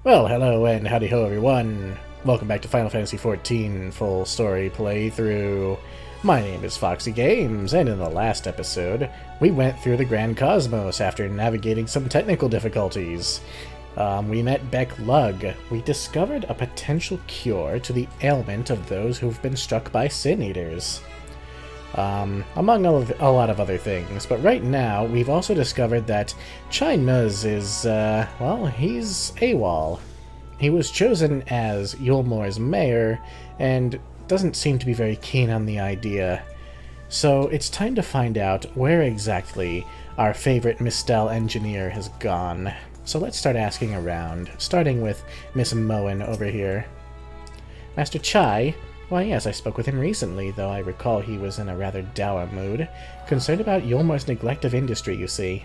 Well, hello and howdy ho everyone. Welcome back to Final Fantasy XIV full story playthrough. My name is Foxy Games, and in the last episode, we went through the Grand Cosmos after navigating some technical difficulties. We met Beck Lug. We discovered a potential cure to the ailment of those who've been struck by Sin Eaters. Among a lot of other things, but right now we've also discovered that Chai-Nuzz is, he's AWOL. He was chosen as Eulmore's mayor, and doesn't seem to be very keen on the idea. So it's time to find out where exactly our favorite Mistel engineer has gone. So let's start asking around, starting with Miss Moen over here. Master Chai? Why, yes, I spoke with him recently, though I recall he was in a rather dour mood. Concerned about Eulmore's neglect of industry, you see.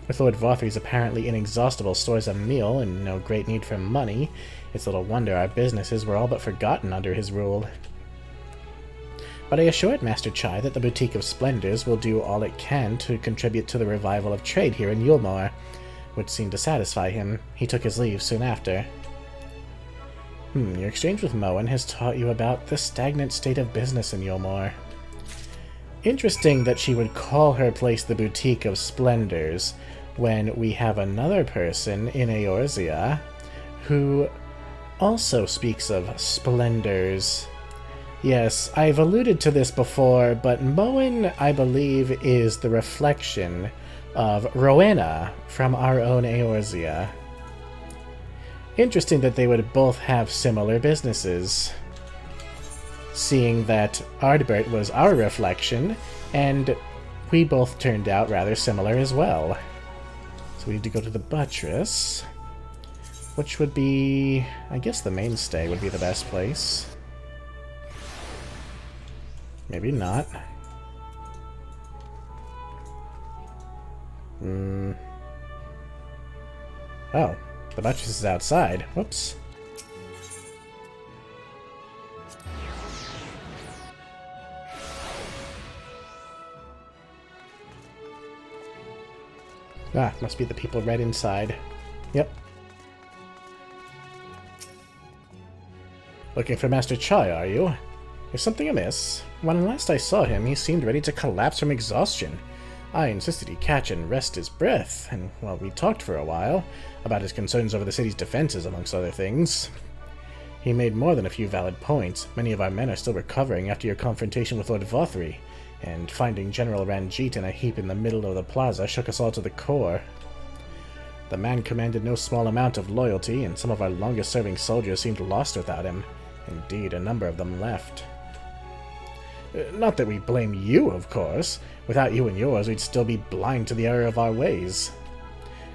With Lord Vothry's apparently inexhaustible stores of meal and no great need for money, it's little wonder our businesses were all but forgotten under his rule. But I assured Master Chai that the Boutique of Splendors will do all it can to contribute to the revival of trade here in Eulmore, which seemed to satisfy him. He took his leave soon after. Your exchange with Moen has taught you about the stagnant state of business in Eulmore. Interesting that she would call her place the Boutique of Splendors, when we have another person in Eorzea who also speaks of splendors. Yes, I've alluded to this before, but Moen, I believe, is the reflection of Rowena from our own Eorzea. Interesting that they would both have similar businesses, seeing that Ardbert was our reflection, and we both turned out rather similar as well. So we need to go to the buttress, which would be, I guess the mainstay would be the best place. Maybe not. Oh. The buttress is outside. Whoops. Ah, must be the people right inside. Yep. Looking for Master Chai, are you? Is something amiss? When last I saw him, he seemed ready to collapse from exhaustion. I insisted he catch and rest his breath, and, well, we talked for a while, about his concerns over the city's defenses, amongst other things. He made more than a few valid points. Many of our men are still recovering after your confrontation with Lord Vothry, and finding General Ranjit in a heap in the middle of the plaza shook us all to the core. The man commanded no small amount of loyalty, and some of our longest-serving soldiers seemed lost without him. Indeed, a number of them left. Not that we blame you, of course. Without you and yours, we'd still be blind to the error of our ways.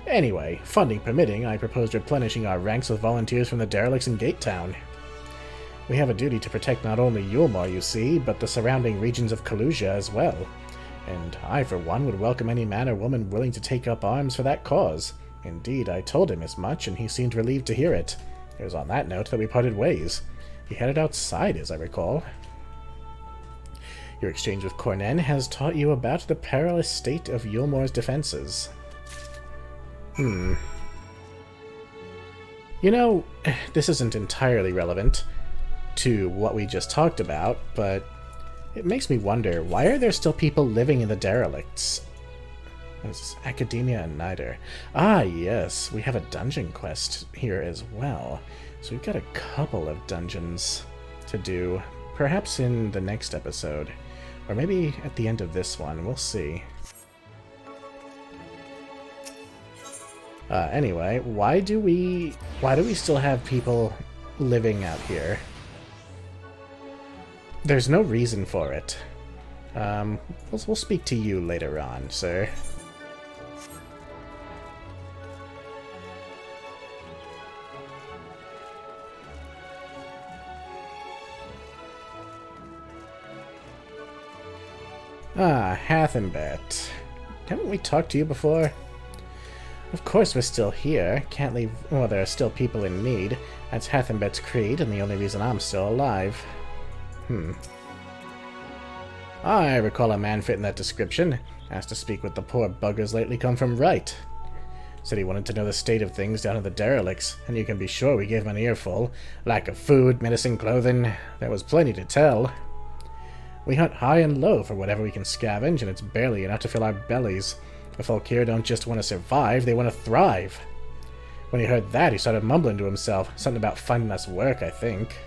Anyway, funding permitting, I proposed replenishing our ranks with volunteers from the derelicts in Gatetown. We have a duty to protect not only Eulmore, you see, but the surrounding regions of Kalusia as well. And I, for one, would welcome any man or woman willing to take up arms for that cause. Indeed, I told him as much, and he seemed relieved to hear it. It was on that note that we parted ways. He headed outside, as I recall. Your exchange with Cornen has taught you about the perilous state of Eulmore's defenses. You know, this isn't entirely relevant to what we just talked about, but it makes me wonder, why are there still people living in the derelicts? This is Academia and Nider. Ah, yes, we have a dungeon quest here as well. So we've got a couple of dungeons to do, perhaps in the next episode. Or maybe at the end of this one, we'll see. Anyway, why do we still have people living out here? There's no reason for it. We'll speak to you later on, sir. Ah, Hathenbet. Haven't we talked to you before? Of course we're still here. Can't leave... Well, there are still people in need. That's Hathenbet's creed, and the only reason I'm still alive. I recall a man fitting that description. Asked to speak with the poor buggers lately come from Right. Said he wanted to know the state of things down at the derelicts, and you can be sure we gave him an earful. Lack of food, medicine, clothing. There was plenty to tell. We hunt high and low for whatever we can scavenge, and it's barely enough to fill our bellies. The folk here don't just want to survive, they want to thrive. When he heard that, he started mumbling to himself. Something about finding us work, I think.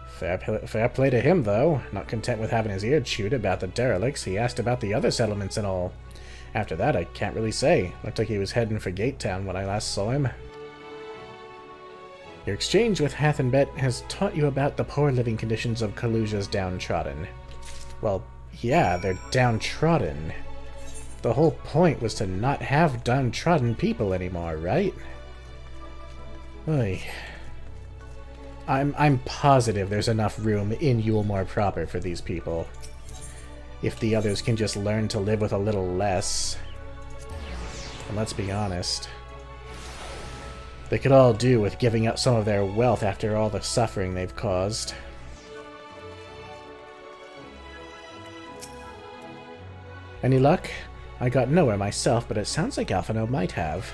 Fair play to him, though. Not content with having his ear chewed about the derelicts, he asked about the other settlements and all. After that, I can't really say. Looked like he was heading for Gate Town when I last saw him. Your exchange with Hathenbet has taught you about the poor living conditions of Kaluja's downtrodden. Well, yeah, they're downtrodden. The whole point was to not have downtrodden people anymore, right? Oy. I'm positive there's enough room in Eulmore proper for these people. If the others can just learn to live with a little less. And let's be honest. They could all do with giving up some of their wealth after all the suffering they've caused. Any luck? I got nowhere myself, but it sounds like Alphino might have.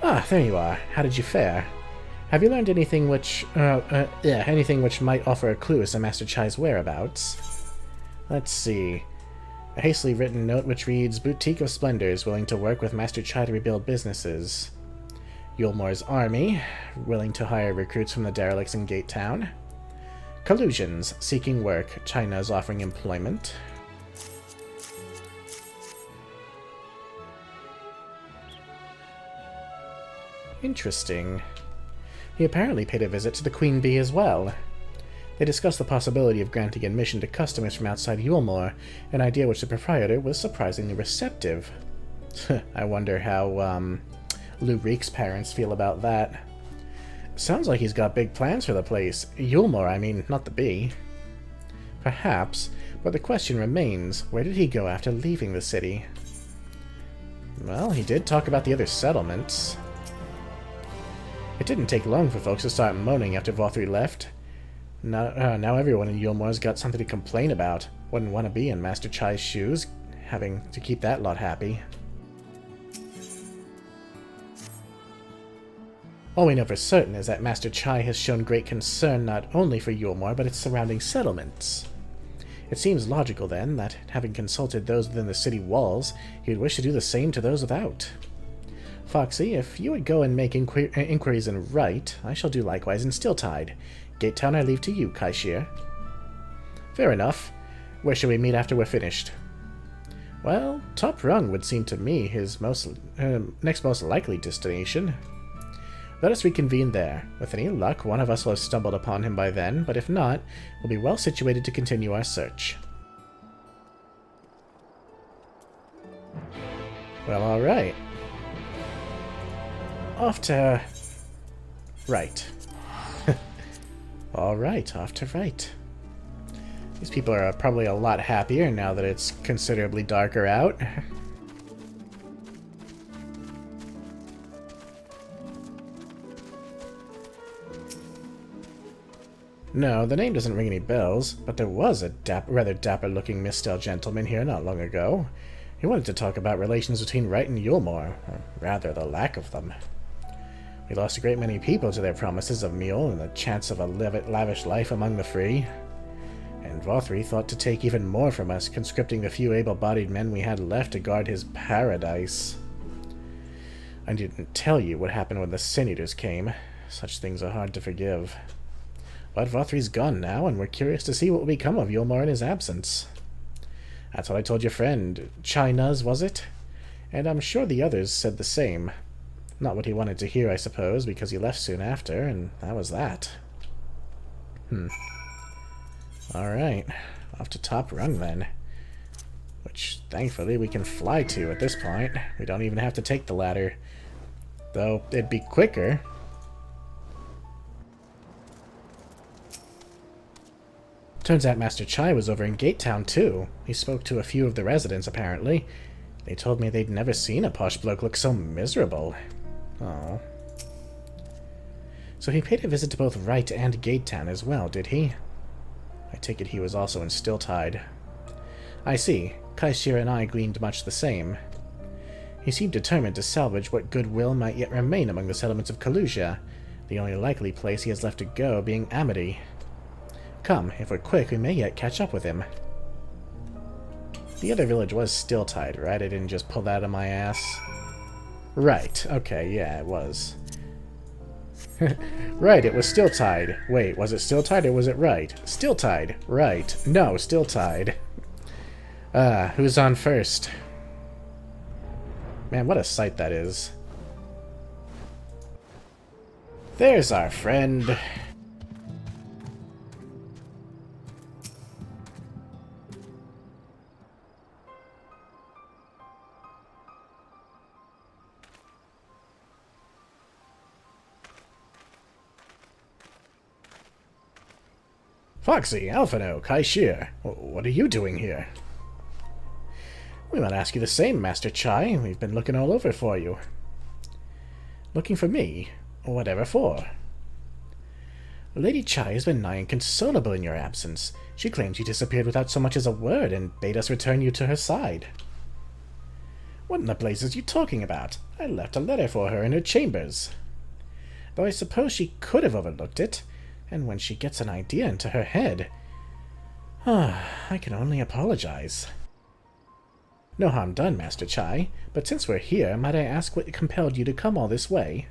Ah, there you are. How did you fare? Have you learned anything which might offer a clue as to Master Chai's whereabouts? Let's see. A hastily written note which reads, Boutique of Splendors, willing to work with Master Chai to rebuild businesses. Eulmore's army, willing to hire recruits from the derelicts in Gate Town. Collusions, seeking work. Chai-Nuzz offering employment. Interesting. He apparently paid a visit to the Queen Bee as well. They discussed the possibility of granting admission to customers from outside Eulmore, an idea which the proprietor was surprisingly receptive. I wonder how, Lou Reek's parents feel about that. Sounds like he's got big plans for the place. Eulmore, I mean, not the Bee. Perhaps, but the question remains, where did he go after leaving the city? Well, he did talk about the other settlements. It didn't take long for folks to start moaning after Vothri left. Now everyone in Eulmore's got something to complain about. Wouldn't want to be in Master Chai's shoes, having to keep that lot happy. All we know for certain is that Master Chai has shown great concern not only for Eulmore, but its surrounding settlements. It seems logical, then, that, having consulted those within the city walls, he would wish to do the same to those without. Foxy, if you would go and make inquiries in Right, I shall do likewise in Steeltide. Gate Town I leave to you, Kaishir. Fair enough. Where shall we meet after we're finished? Well, Top Rung would seem to me his next most likely destination. Let us reconvene there. With any luck, one of us will have stumbled upon him by then, but if not, we'll be well situated to continue our search. Well, alright. Off to... Right. Alright, off to Right. These people are probably a lot happier now that it's considerably darker out. No, the name doesn't ring any bells, but there was a rather dapper-looking Mistel gentleman here not long ago. He wanted to talk about relations between Right and Eulmore, or rather the lack of them. We lost a great many people to their promises of meal and the chance of a lavish life among the free. And Vothri thought to take even more from us, conscripting the few able-bodied men we had left to guard his paradise. I didn't tell you what happened when the Sin Eaters came. Such things are hard to forgive. But Vothri's gone now, and we're curious to see what will become of Eulmore in his absence. That's what I told your friend. Chai-Nuzz, was it? And I'm sure the others said the same. Not what he wanted to hear, I suppose, because he left soon after, and that was that. Alright, off to Top Rung then. Which, thankfully, we can fly to at this point. We don't even have to take the ladder. Though, it'd be quicker. Turns out Master Chai was over in Gate Town, too. He spoke to a few of the residents, apparently. They told me they'd never seen a posh bloke look so miserable. Oh. So he paid a visit to both Right and Gate Town as well, did he? I take it he was also in Steeltide. I see. Kaishira and I gleaned much the same. He seemed determined to salvage what goodwill might yet remain among the settlements of Kalusia, the only likely place he has left to go being Amity. Come, if we're quick, we may yet catch up with him. The other village was still tied, right? I didn't just pull that out of my ass. Right, okay, yeah, it was. Right, it was still tied. Wait, was it still tied or was it right? Still tied. Right. No, still tied. Who's on first? Man, what a sight that is. There's our friend. Foxy, Alphino, Kai-Shir, what are you doing here? We might ask you the same, Master Chai. We've been looking all over for you. Looking for me? Whatever for? Lady Chai has been nigh inconsolable in your absence. She claims you disappeared without so much as a word and bade us return you to her side. What in the blazes are you talking about? I left a letter for her in her chambers. Though I suppose she could have overlooked it, and when she gets an idea into her head... I can only apologize. No harm done, Master Chai, but since we're here, might I ask what compelled you to come all this way?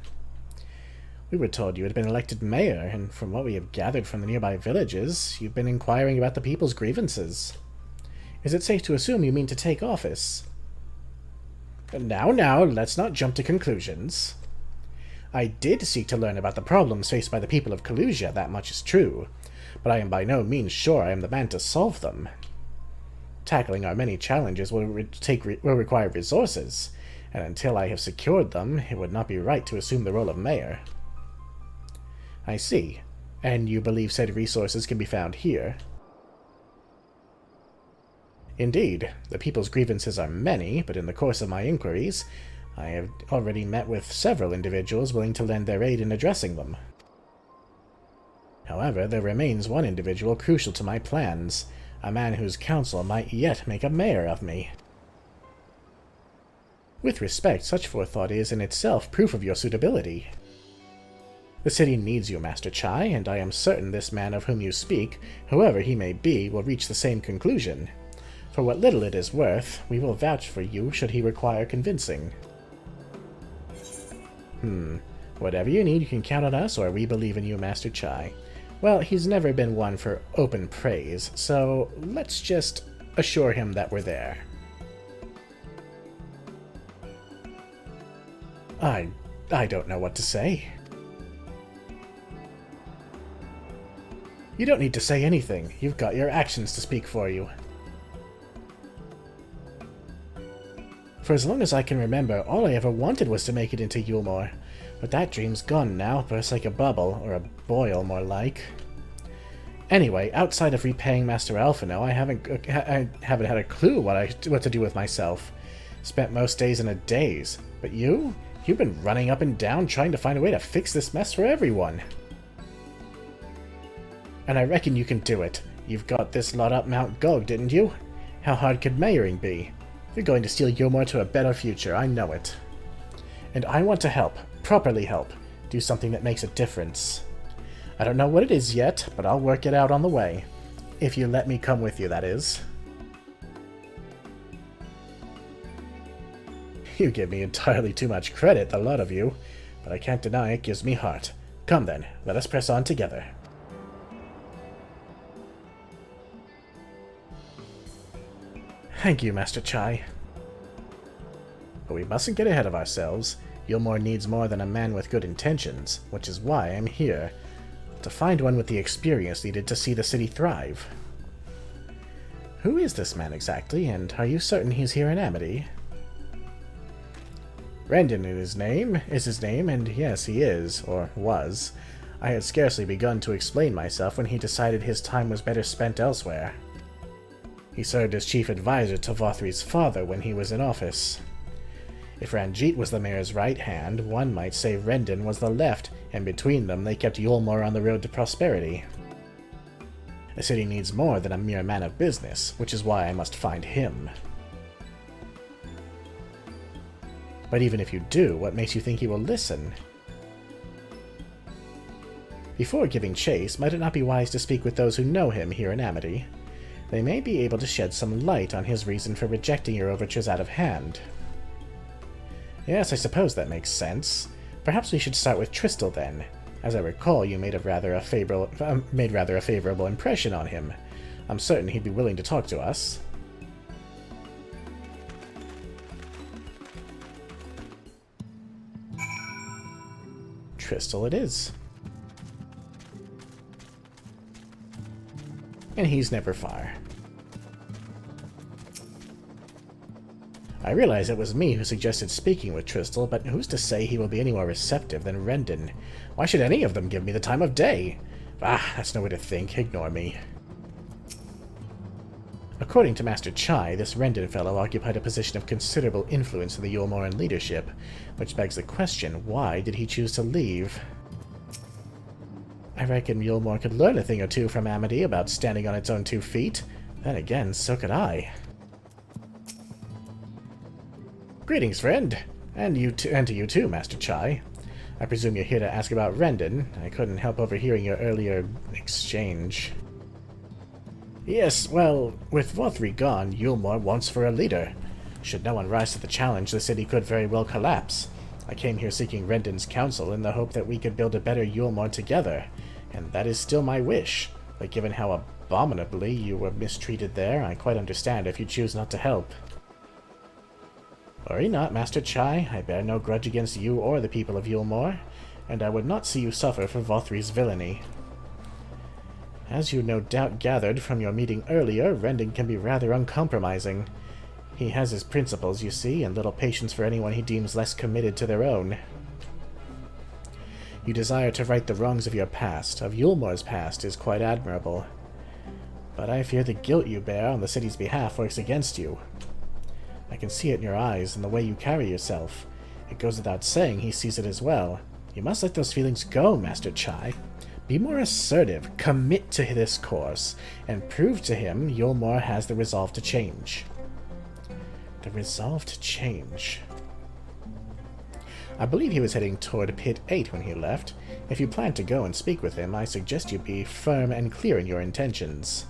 We were told you had been elected mayor, and from what we have gathered from the nearby villages, you've been inquiring about the people's grievances. Is it safe to assume you mean to take office? Now, let's not jump to conclusions. I did seek to learn about the problems faced by the people of Kalusia, that much is true, but I am by no means sure I am the man to solve them. Tackling our many challenges will require resources, and until I have secured them, it would not be right to assume the role of mayor. I see. And you believe said resources can be found here? Indeed. The people's grievances are many, but in the course of my inquiries, I have already met with several individuals willing to lend their aid in addressing them. However, there remains one individual crucial to my plans, a man whose counsel might yet make a mayor of me. With respect, such forethought is in itself proof of your suitability. The city needs you, Master Chai, and I am certain this man of whom you speak, whoever he may be, will reach the same conclusion. For what little it is worth, we will vouch for you should he require convincing. Whatever you need, you can count on us, or we believe in you, Master Chai. Well, he's never been one for open praise, so let's just assure him that we're there. I don't know what to say. You don't need to say anything. You've got your actions to speak for you. For as long as I can remember, all I ever wanted was to make it into Eulmore. But that dream's gone now, burst like a bubble, or a boil, more like. Anyway, outside of repaying Master Alphino, I haven't had a clue what to do with myself. Spent most days in a daze. But you've been running up and down trying to find a way to fix this mess for everyone. And I reckon you can do it. You've got this lot up Mount Gog, didn't you? How hard could mayoring be? You're going to steal Eulmore to a better future, I know it. And I want to help, properly help, do something that makes a difference. I don't know what it is yet, but I'll work it out on the way. If you let me come with you, that is. You give me entirely too much credit, the lot of you, but I can't deny it gives me heart. Come then, let us press on together. Thank you, Master Chai. But we mustn't get ahead of ourselves. Eulmore needs more than a man with good intentions, which is why I'm here. To find one with the experience needed to see the city thrive. Who is this man exactly, and are you certain he's here in Amity? Rendon is his name, and yes, he is, or was. I had scarcely begun to explain myself when he decided his time was better spent elsewhere. He served as chief advisor to Vothri's father when he was in office. If Ranjit was the mayor's right hand, one might say Rendon was the left, and between them they kept Eulmore on the road to prosperity. The city needs more than a mere man of business, which is why I must find him. But even if you do, what makes you think he will listen? Before giving chase, might it not be wise to speak with those who know him here in Amity? They may be able to shed some light on his reason for rejecting your overtures out of hand. Yes, I suppose that makes sense. Perhaps we should start with Tristel then. As I recall, you made rather a favorable impression on him. I'm certain he'd be willing to talk to us. Tristel it is. And he's never far. I realize it was me who suggested speaking with Tristel, but who's to say he will be any more receptive than Rendon? Why should any of them give me the time of day? Ah, that's no way to think. Ignore me. According to Master Chai, this Rendon fellow occupied a position of considerable influence in the Eulmorean leadership, which begs the question, why did he choose to leave? I reckon Eulmore could learn a thing or two from Amity about standing on its own 2 feet. Then again, so could I. Greetings, friend. And to you too, Master Chai. I presume you're here to ask about Rendon. I couldn't help overhearing your earlier exchange. Yes, well, with Vothri gone, Eulmore wants for a leader. Should no one rise to the challenge, the city could very well collapse. I came here seeking Rendon's counsel in the hope that we could build a better Eulmore together, and that is still my wish. But given how abominably you were mistreated there, I quite understand if you choose not to help. Worry not, Master Chai. I bear no grudge against you or the people of Eulmore, and I would not see you suffer for Vothri's villainy. As you no doubt gathered from your meeting earlier, Rendon can be rather uncompromising. He has his principles, you see, and little patience for anyone he deems less committed to their own. You desire to right the wrongs of your past, of Eulmore's past, is quite admirable. But I fear the guilt you bear on the city's behalf works against you. I can see it in your eyes and the way you carry yourself. It goes without saying he sees it as well. You must let those feelings go, Master Chai. Be more assertive, commit to this course, and prove to him Eulmore has the resolve to change. The resolve to change. I believe he was heading toward Pit 8 when he left. If you plan to go and speak with him, I suggest you be firm and clear in your intentions.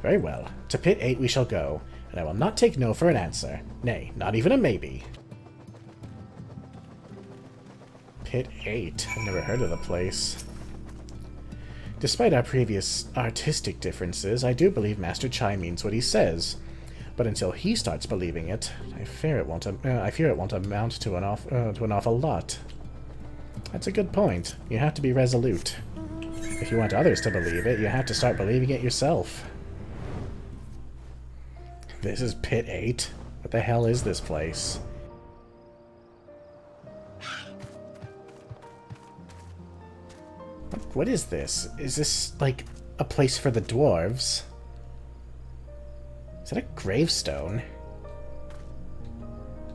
Very well. To Pit 8 we shall go, and I will not take no for an answer. Nay, not even a maybe. Pit 8. I've never heard of the place. Despite our previous artistic differences, I do believe Master Chai means what he says. But until he starts believing it, I fear it won't amount to an awful lot. That's a good point. You have to be resolute. If you want others to believe it, you have to start believing it yourself. This is Pit 8? What the hell is this place? What is this? Is this, like, a place for the dwarves? Is that a gravestone?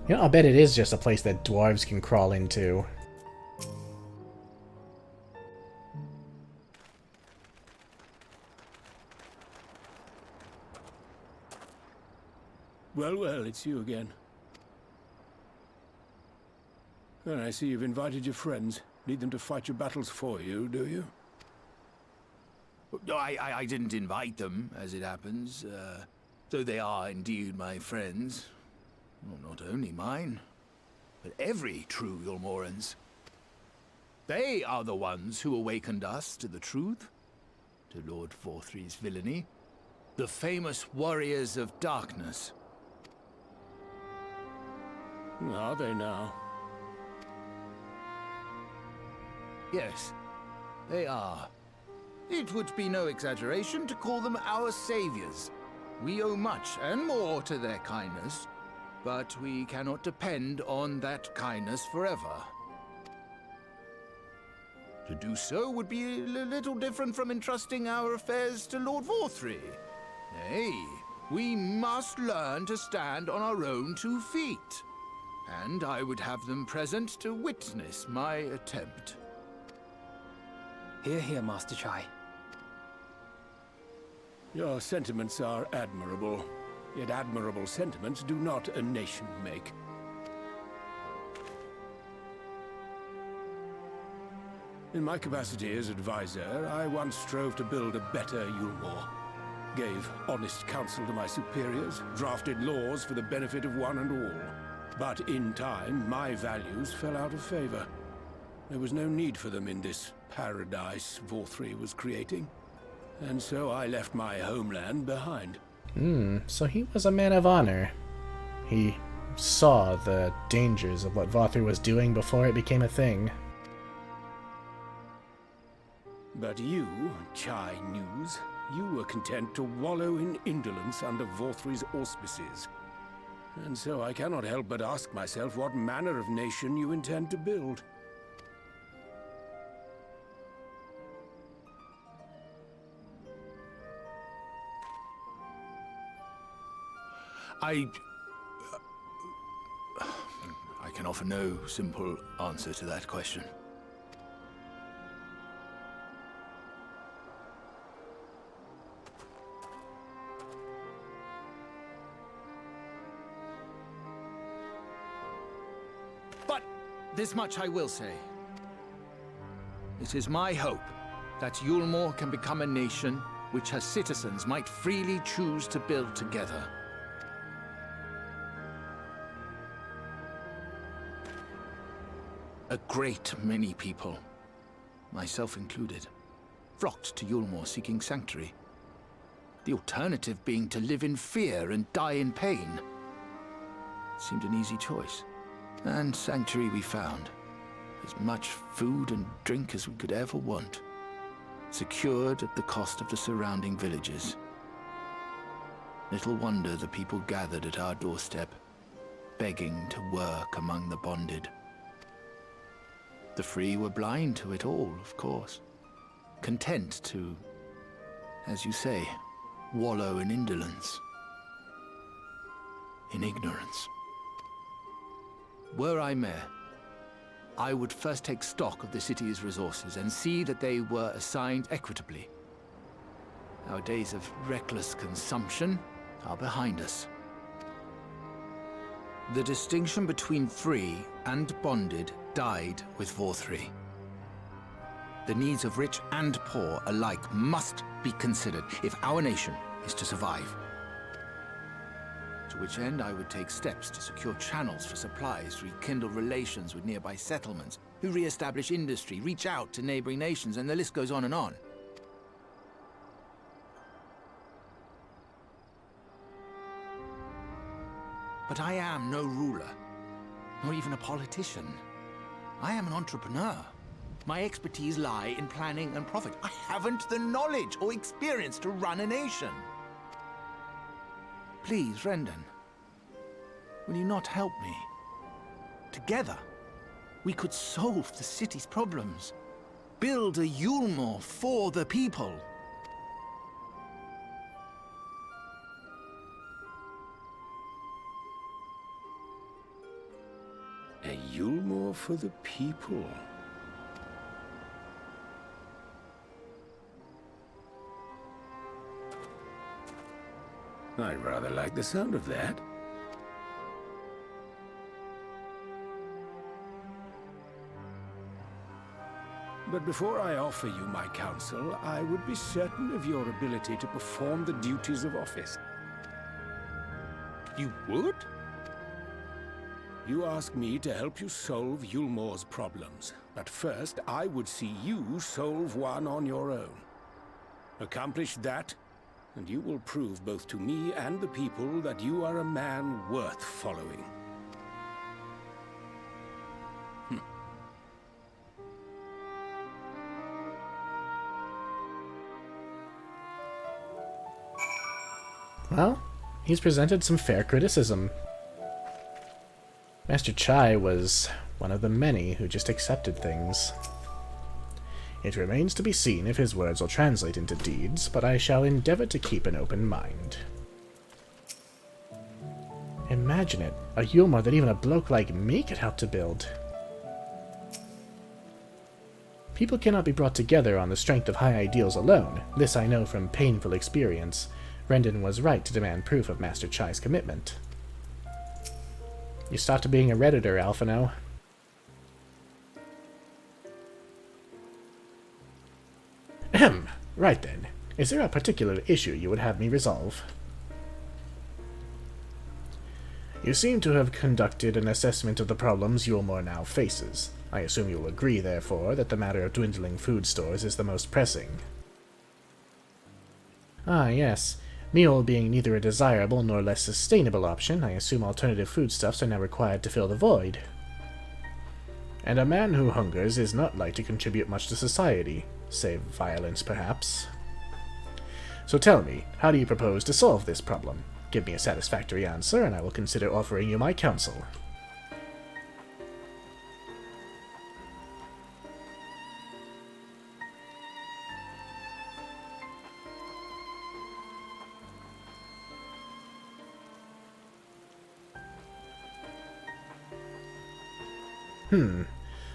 You know, I'll bet it is just a place that dwarves can crawl into. Well, well, it's you again. And I see you've invited your friends. Need them to fight your battles for you, do you? No, I didn't invite them, as it happens. Though they are indeed my friends. Well, not only mine, but every true Eulmoreans. They are the ones who awakened us to the truth, to Lord Vothri's villainy. The famous warriors of darkness. Are they now? Yes, they are. It would be no exaggeration to call them our saviors. We owe much and more to their kindness, but we cannot depend on that kindness forever. To do so would be a little different from entrusting our affairs to Lord Vothri. Nay, we must learn to stand on our own 2 feet. And I would have them present to witness my attempt. Hear, hear, Master Chai. Your sentiments are admirable. yet admirable sentiments do not a nation make. In my capacity as advisor, I once strove to build a better Eulmore. Gave honest counsel to my superiors, drafted laws for the benefit of one and all. But in time, my values fell out of favor. There was no need for them in this paradise Vorthri was creating. And so I left my homeland behind. So he was a man of honor. He saw the dangers of what Vorthri was doing before it became a thing. But you, Chai-Nuzz, you were content to wallow in indolence under Vorthri's auspices. And so I cannot help but ask myself what manner of nation you intend to build. I can offer no simple answer to that question. But this much I will say. It is my hope that Eulmore can become a nation which her citizens might freely choose to build together. A great many people, myself included, flocked to Eulmore seeking sanctuary. The alternative being to live in fear and die in pain. It seemed an easy choice. And sanctuary we found. As much food and drink as we could ever want. Secured at the cost of the surrounding villages. Little wonder the people gathered at our doorstep, begging to work among the bonded. The free were blind to it all, of course. Content to, as you say, wallow in indolence. In ignorance. Were I mayor, I would first take stock of the city's resources and see that they were assigned equitably. Our days of reckless consumption are behind us. The distinction between free and bonded died with Vorthri. The needs of rich and poor alike must be considered if our nation is to survive. To which end I would take steps to secure channels for supplies, rekindle relations with nearby settlements, who re-establish industry, reach out to neighboring nations, and the list goes on and on. But I am no ruler, nor even a politician. I am an entrepreneur. My expertise lie in planning and profit. I haven't the knowledge or experience to run a nation. Please, Rendon, will you not help me? Together, we could solve the city's problems. Build a Eulmore for the people. A Eulmore for the people. I rather like the sound of that. But before I offer you my counsel, I would be certain of your ability to perform the duties of office. You would? You ask me to help you solve Eulmore's problems, but first I would see you solve one on your own. Accomplish that, and you will prove both to me and the people that you are a man worth following. Well, he's presented some fair criticism. Master Chai was one of the many who just accepted things. It remains to be seen if his words will translate into deeds, but I shall endeavor to keep an open mind. Imagine it, a Eulmore that even a bloke like me could help to build. People cannot be brought together on the strength of high ideals alone. This I know from painful experience. Rendon was right to demand proof of Master Chai's commitment. You stopped being a Redditor, Alphino. Ahem. Right then. Is there a particular issue you would have me resolve? You seem to have conducted an assessment of the problems Eulmore now faces. I assume you'll agree, therefore, that the matter of dwindling food stores is the most pressing. Ah, yes. Meal being neither a desirable nor less sustainable option, I assume alternative foodstuffs are now required to fill the void. And a man who hungers is not like to contribute much to society, save violence, perhaps. So tell me, how do you propose to solve this problem? Give me a satisfactory answer, and I will consider offering you my counsel.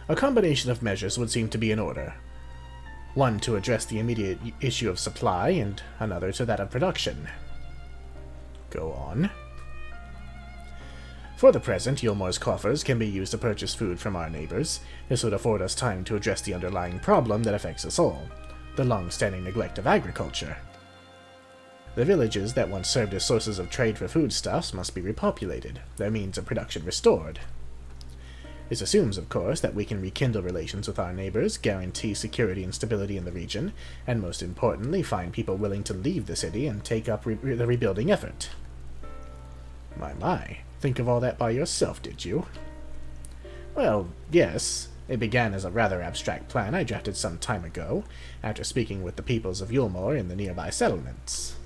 A combination of measures would seem to be in order. One to address the immediate issue of supply, and another to that of production. Go on. For the present, Eulmore's coffers can be used to purchase food from our neighbors. This would afford us time to address the underlying problem that affects us all, the long-standing neglect of agriculture. The villages that once served as sources of trade for foodstuffs must be repopulated, their means of production restored. This assumes, of course, that we can rekindle relations with our neighbors, guarantee security and stability in the region, and most importantly, find people willing to leave the city and take up the rebuilding effort. My, think of all that by yourself, did you? Well, yes. It began as a rather abstract plan I drafted some time ago, after speaking with the peoples of Eulmore in the nearby settlements.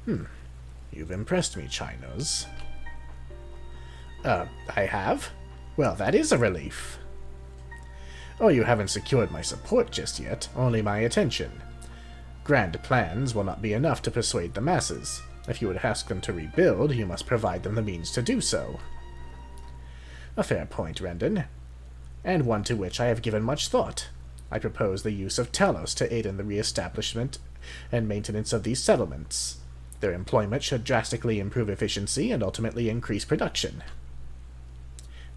You've impressed me, Chai-Nuzz. I have? Well, that is a relief. Oh, you haven't secured my support just yet, only my attention. Grand plans will not be enough to persuade the masses. If you would ask them to rebuild, you must provide them the means to do so. A fair point, Rendon, and one to which I have given much thought. I propose the use of Talos to aid in the re-establishment and maintenance of these settlements. Their employment should drastically improve efficiency and ultimately increase production.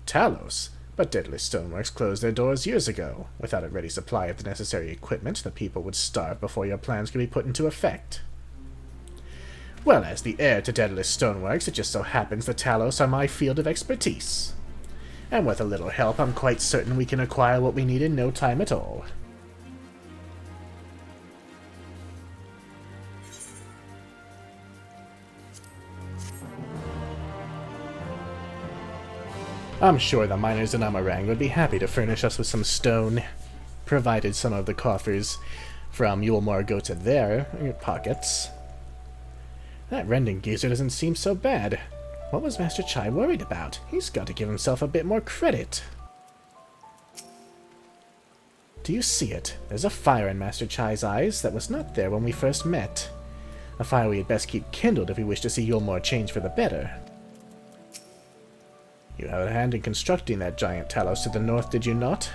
Talos? But Daedalus Stoneworks closed their doors years ago. Without a ready supply of the necessary equipment, the people would starve before your plans could be put into effect. Well, as the heir to Daedalus Stoneworks, it just so happens that Talos are my field of expertise. And with a little help, I'm quite certain we can acquire what we need in no time at all. I'm sure the miners in Amarang would be happy to furnish us with some stone, provided some of the coffers from Eulmore go to their pockets. That Rendon geezer doesn't seem so bad. What was Master Chai worried about? He's got to give himself a bit more credit. Do you see it? There's a fire in Master Chai's eyes that was not there when we first met. A fire we had best keep kindled if we wish to see Eulmore change for the better. You had a hand in constructing that giant Talos to the north, did you not?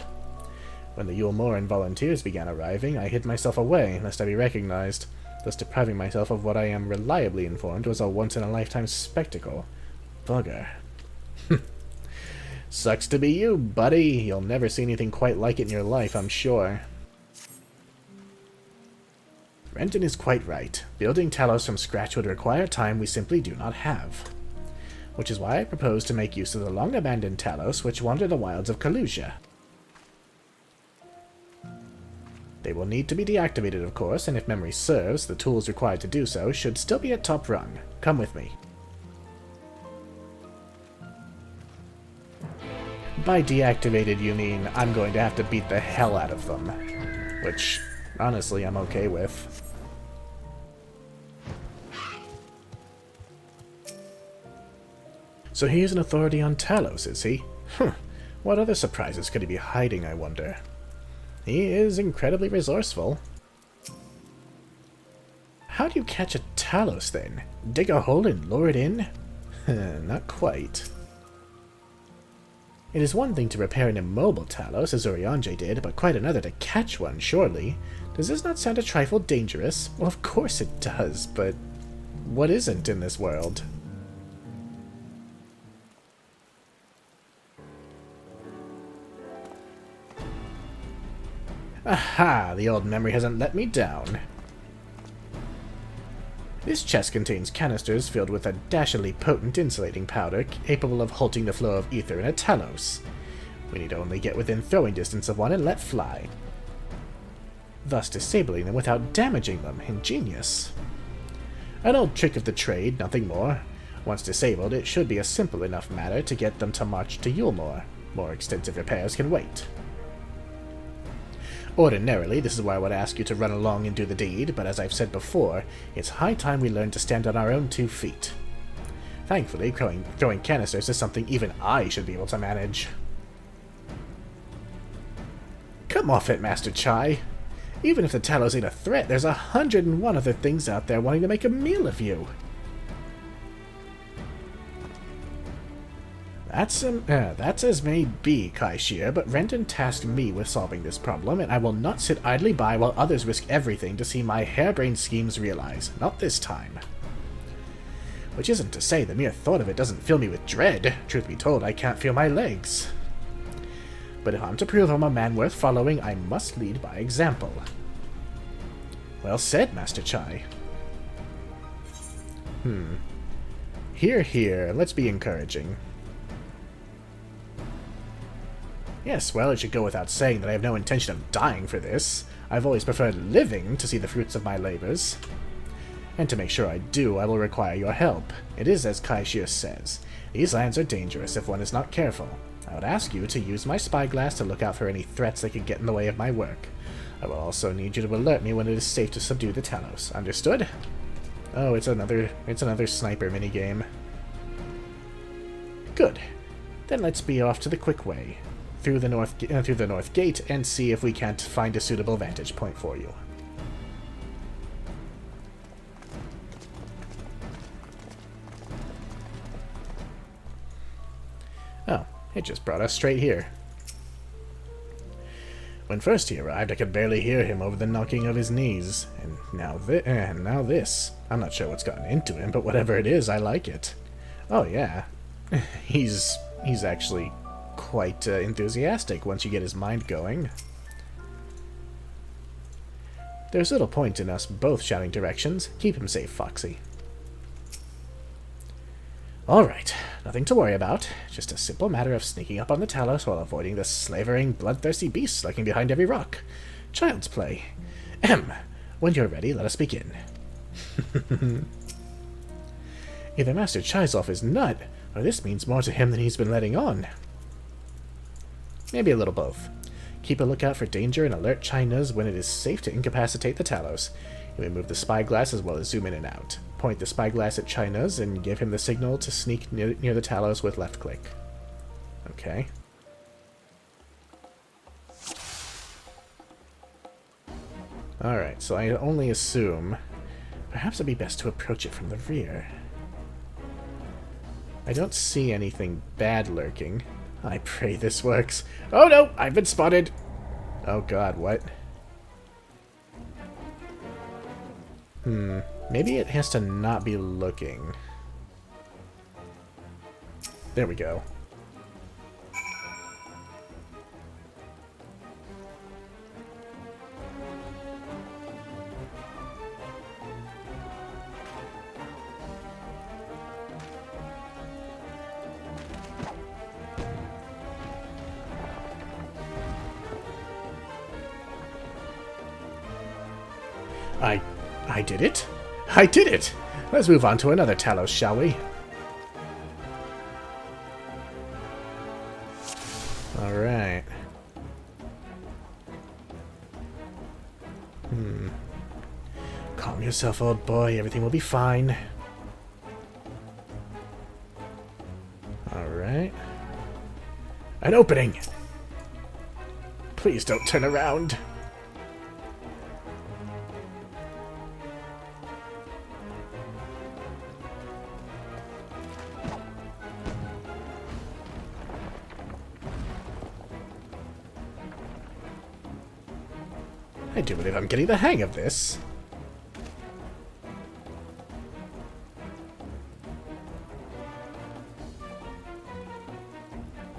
When the Eulmoran volunteers began arriving, I hid myself away, lest I be recognized, thus depriving myself of what I am reliably informed was a once-in-a-lifetime spectacle. Bugger. Sucks to be you, buddy. You'll never see anything quite like it in your life, I'm sure. Renton is quite right. Building Talos from scratch would require time we simply do not have. Which is why I propose to make use of the long-abandoned Talos which wander the wilds of Kalusia. They will need to be deactivated, of course, and if memory serves, the tools required to do so should still be at top rung. Come with me. By deactivated, you mean I'm going to have to beat the hell out of them. Which, honestly, I'm okay with. So he is an authority on Talos, is he? What other surprises could he be hiding, I wonder? He is incredibly resourceful. How do you catch a Talos, then? Dig a hole and lure it in? Not quite. It is one thing to repair an immobile Talos, as Urianger did, but quite another to catch one, surely. Does this not sound a trifle dangerous? Well, of course it does, but what isn't in this world? Aha! The old memory hasn't let me down. This chest contains canisters filled with a dashingly potent insulating powder capable of halting the flow of ether in a Talos. We need only get within throwing distance of one and let fly, thus disabling them without damaging them. Ingenious. An old trick of the trade, nothing more. Once disabled, it should be a simple enough matter to get them to march to Eulmore. More extensive repairs can wait. Ordinarily, this is where I would ask you to run along and do the deed, but as I've said before, it's high time we learn to stand on our own 2 feet. Thankfully, throwing canisters is something even I should be able to manage. Come off it, Master Chai. Even if the Talos ain't a threat, there's 101 other things out there wanting to make a meal of you. That's as may be, Kai-Shir, but Renton tasked me with solving this problem, and I will not sit idly by while others risk everything to see my harebrained schemes realize. Not this time. Which isn't to say the mere thought of it doesn't fill me with dread. Truth be told, I can't feel my legs. But if I'm to prove I'm a man worth following, I must lead by example. Well said, Master Chai. Hear, hear. Let's be encouraging. Yes, well, it should go without saying that I have no intention of dying for this. I've always preferred living to see the fruits of my labors. And to make sure I do, I will require your help. It is as Kai-Shir says. These lands are dangerous if one is not careful. I would ask you to use my spyglass to look out for any threats that could get in the way of my work. I will also need you to alert me when it is safe to subdue the Talos. Understood? Oh, it's another sniper minigame. Good. Then let's be off to the quick way. Through the north gate and see if we can't find a suitable vantage point for you. Oh, it just brought us straight here. When first he arrived, I could barely hear him over the knocking of his knees, and now this. I'm not sure what's gotten into him, but whatever it is, I like it. Oh yeah, he's actually quite enthusiastic once you get his mind going. There's little point in us both shouting directions. Keep him safe, Foxy. Alright, nothing to worry about. Just a simple matter of sneaking up on the Talos while avoiding the slavering, bloodthirsty beasts lurking behind every rock. Child's play. When you're ready, let us begin. Either Master Chai's off his nut, or this means more to him than he's been letting on. Maybe a little both. Keep a lookout for danger and alert Chai-Nuzz when it is safe to incapacitate the Talos. You may move the spyglass as well as zoom in and out. Point the spyglass at Chai-Nuzz and give him the signal to sneak near the Talos with left click. Okay. Alright, so I only assume... Perhaps it'd be best to approach it from the rear. I don't see anything bad lurking. I pray this works. Oh no! I've been spotted! Oh god, what? Maybe it has to not be looking. There we go. I did it? I did it! Let's move on to another Talos, shall we? Alright. Calm yourself, old boy. Everything will be fine. Alright. An opening! Please don't turn around. I do believe I'm getting the hang of this.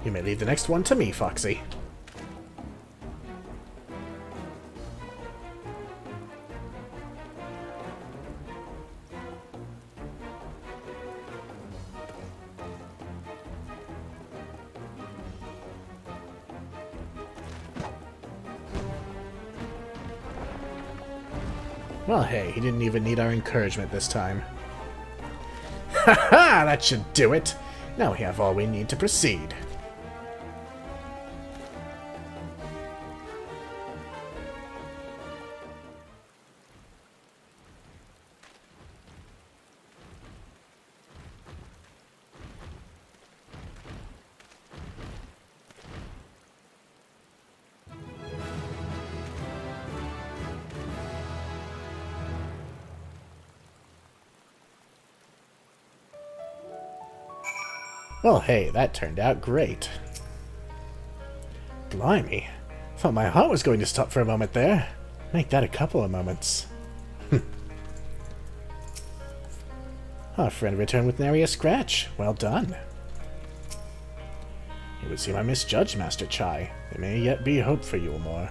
You may leave the next one to me, Foxy. Well, hey, he didn't even need our encouragement this time. Ha ha! That should do it! Now we have all we need to proceed. Well, hey, that turned out great. Blimey. Thought my heart was going to stop for a moment there. Make that a couple of moments. Our friend returned with nary a scratch. Well done. It would seem I misjudged Master Chai. There may yet be hope for Eulmore.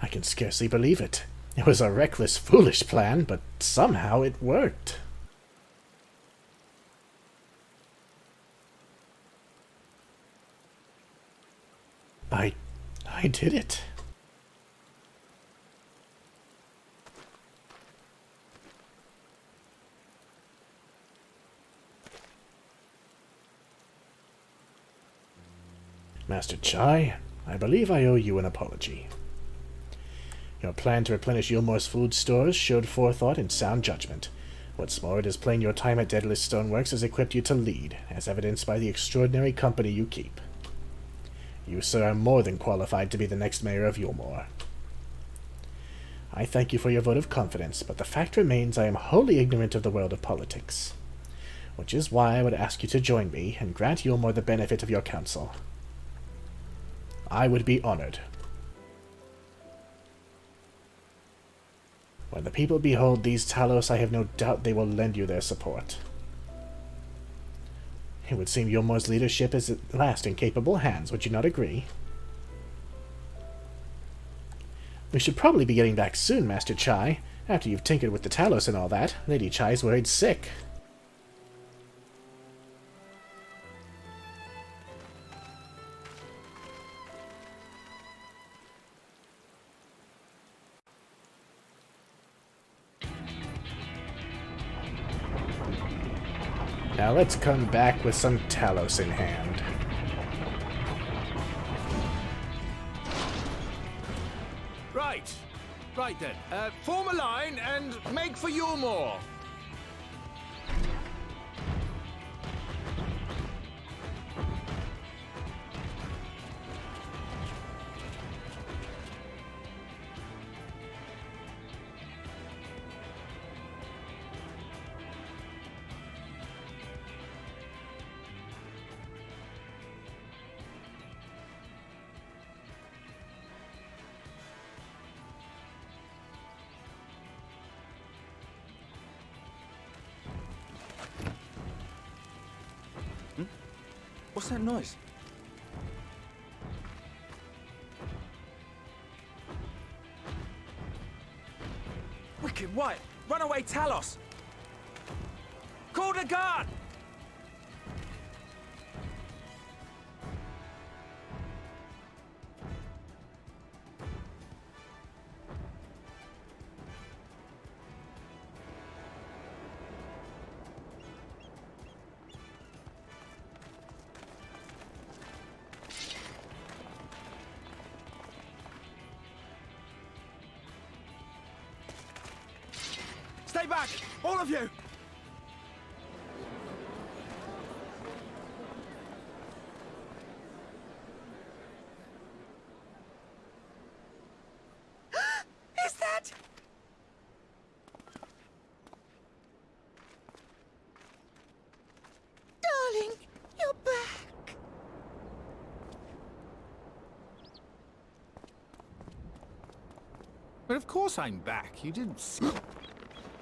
I can scarcely believe it. It was a reckless, foolish plan, but somehow it worked. I did it. Master Chai, I believe I owe you an apology. Your plan to replenish Eulmore's food stores showed forethought and sound judgment. What's more, it is plain your time at Daedalus Stoneworks has equipped you to lead, as evidenced by the extraordinary company you keep. You, sir, are more than qualified to be the next mayor of Eulmore. I thank you for your vote of confidence, but the fact remains I am wholly ignorant of the world of politics, which is why I would ask you to join me and grant Eulmore the benefit of your counsel. I would be honored. When the people behold these Talos, I have no doubt they will lend you their support. It would seem Eulmore's leadership is at last in capable hands, would you not agree? We should probably be getting back soon, Master Chai. After you've tinkered with the Talos and all that, Lady Chai's worried sick. Now let's come back with some Talos in hand. Right then. Form a line and make for Eulmore. What's that noise? Wicked White! Runaway Talos! Call the guard! Stay back! All of you! Is that... But of course I'm back. You didn't see...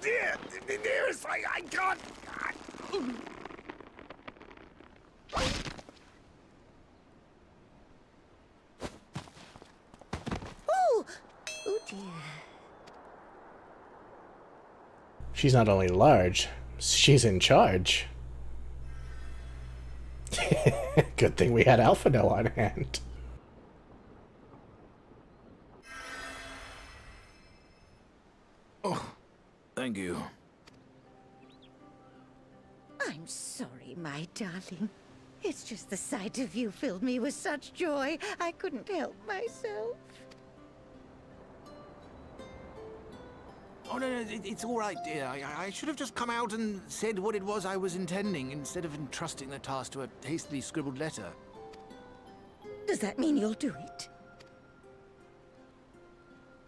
Dearest, I can't... Oh! Oh dear. She's not only large, she's in charge. Good thing we had Alphino on hand. Oh, thank you. I'm sorry, my darling. It's just the sight of you filled me with such joy, I couldn't help myself. Oh, no, it's all right, dear. I should have just come out and said what it was I was intending, instead of entrusting the task to a hastily scribbled letter. Does that mean you'll do it?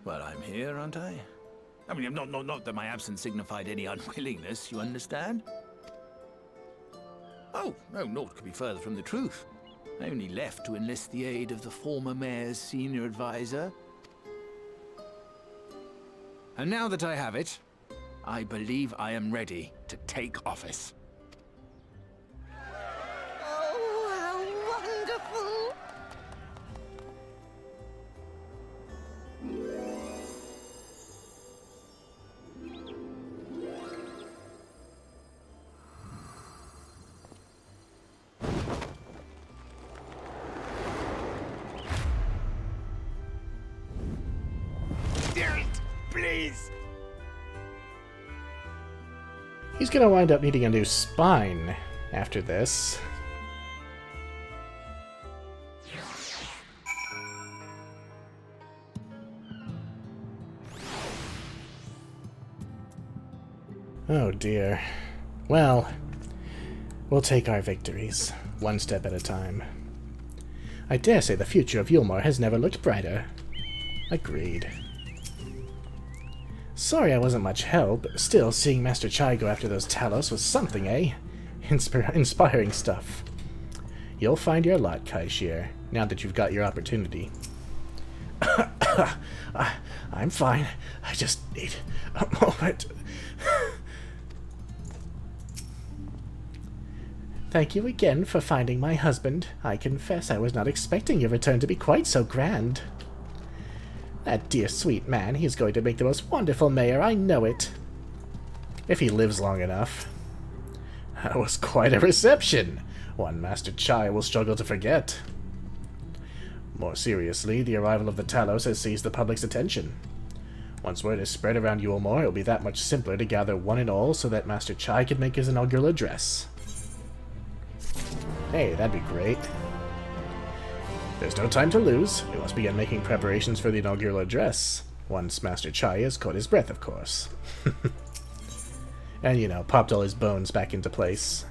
Well, I'm here, aren't I? I mean, not that my absence signified any unwillingness, you understand? Oh, no, naught could be further from the truth. I only left to enlist the aid of the former mayor's senior advisor. And now that I have it, I believe I am ready to take office. Oh, how wonderful! Please! He's gonna wind up needing a new spine after this. Oh dear. Well, we'll take our victories, one step at a time. I dare say the future of Eulmore has never looked brighter. Agreed. Sorry I wasn't much help, but still, seeing Master Chai go after those Talos was something, eh? Inspiring stuff. You'll find your lot, Kai-Shir, now that you've got your opportunity. I'm fine. I just need a moment. Thank you again for finding my husband. I confess I was not expecting your return to be quite so grand. That dear sweet man, he's going to make the most wonderful mayor, I know it. If he lives long enough. That was quite a reception. One Master Chai will struggle to forget. More seriously, the arrival of the Talos has seized the public's attention. Once word is spread around Eulmore, it'll be that much simpler to gather one and all so that Master Chai can make his inaugural address. Hey, that'd be great. There's no time to lose. We must begin making preparations for the inaugural address. Once Master Chai has caught his breath, of course. And, you know, popped all his bones back into place.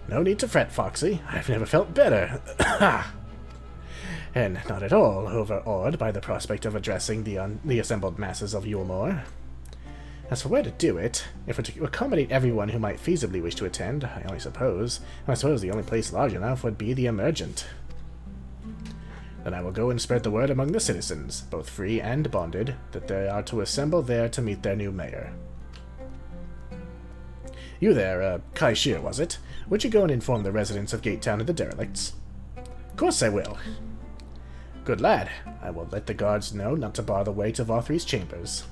No need to fret, Foxy. I've never felt better. And not at all overawed by the prospect of addressing the assembled masses of Eulmore. As for where to do it, if we're to accommodate everyone who might feasibly wish to attend, I suppose the only place large enough would be the Emergent. Then I will go and spread the word among the citizens, both free and bonded, that they are to assemble there to meet their new mayor. You there, Kai-Shir, was it? Would you go and inform the residents of Gatetown of the derelicts? Of course I will. Good lad. I will let the guards know not to bar the way to Varthri's chambers.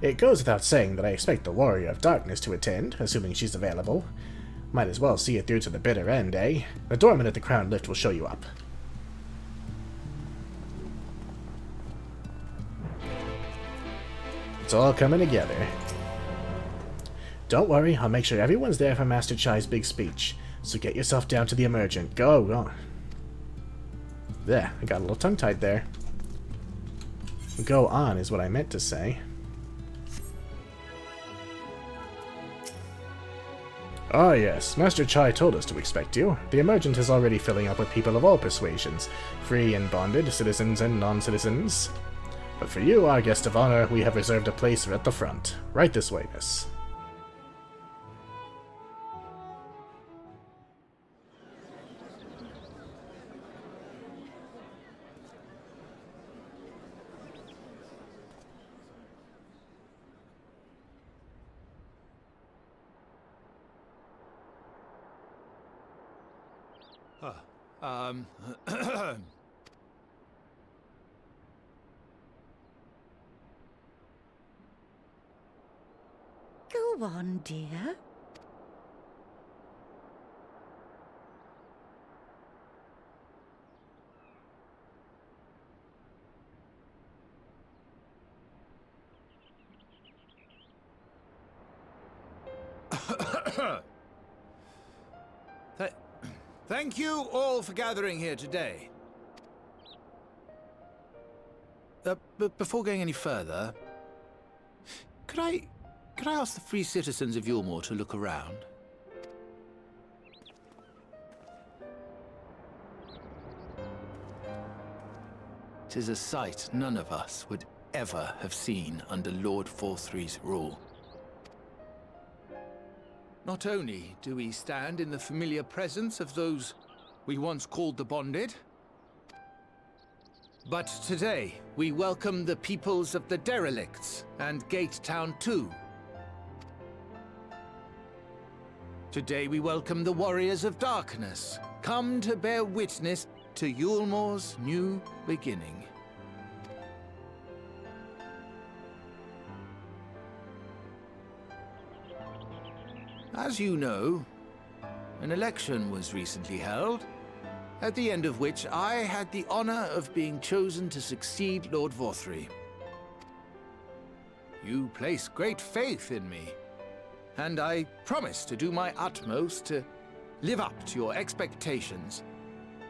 It goes without saying that I expect the Warrior of Darkness to attend, assuming she's available. Might as well see it through to the bitter end, eh? The doorman at the Crown Lift will show you up. It's all coming together. Don't worry, I'll make sure everyone's there for Master Chai's big speech. So get yourself down to the Emergent. Go. There, I got a little tongue-tied there. Go on is what I meant to say. Ah yes, Master Chai told us to expect you. The Emergent is already filling up with people of all persuasions, free and bonded, citizens and non-citizens. But for you, our guest of honor, we have reserved a place at the front. Right this way, miss. Go on, dear. Thank you all for gathering here today. But before going any further, could I ask the free citizens of Eulmore to look around? Tis a sight none of us would ever have seen under Lord Forthry's rule. Not only do we stand in the familiar presence of those we once called the Bonded, but today we welcome the peoples of the Derelicts and Gate Town too. Today we welcome the Warriors of Darkness, come to bear witness to Eulmore's new beginning. As you know, an election was recently held, at the end of which I had the honor of being chosen to succeed Lord Forthry. You place great faith in me, and I promise to do my utmost to live up to your expectations,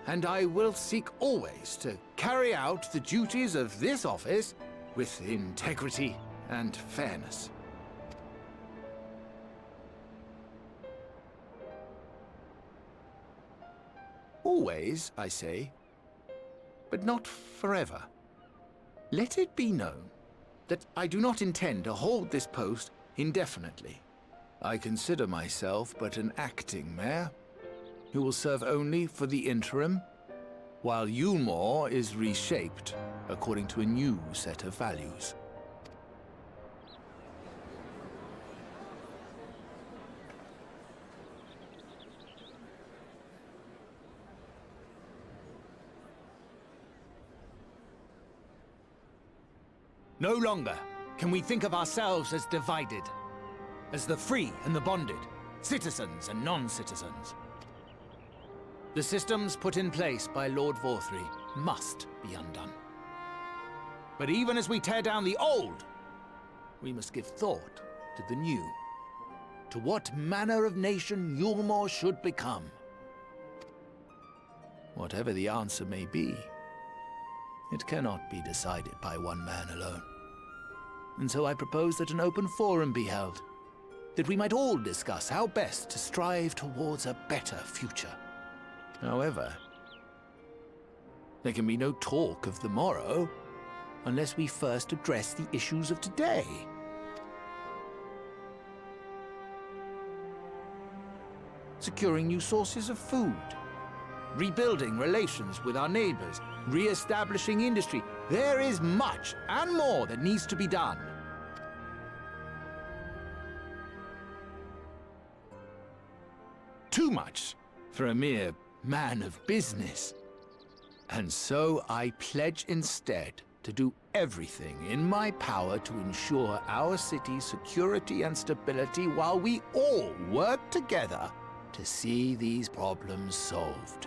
and I will seek always to carry out the duties of this office with integrity and fairness. Always, I say, but not forever. Let it be known that I do not intend to hold this post indefinitely. I consider myself but an acting mayor, who will serve only for the interim, while Eulmore is reshaped according to a new set of values. No longer can we think of ourselves as divided, as the free and the bonded, citizens and non-citizens. The systems put in place by Lord Forthry must be undone. But even as we tear down the old, we must give thought to the new, to what manner of nation Eulmore should become. Whatever the answer may be, it cannot be decided by one man alone. And so I propose that an open forum be held, that we might all discuss how best to strive towards a better future. However, there can be no talk of the morrow unless we first address the issues of today. Securing new sources of food, rebuilding relations with our neighbors, re-establishing industry. There is much and more that needs to be done. Too much for a mere man of business. And so I pledge instead to do everything in my power to ensure our city's security and stability while we all work together to see these problems solved.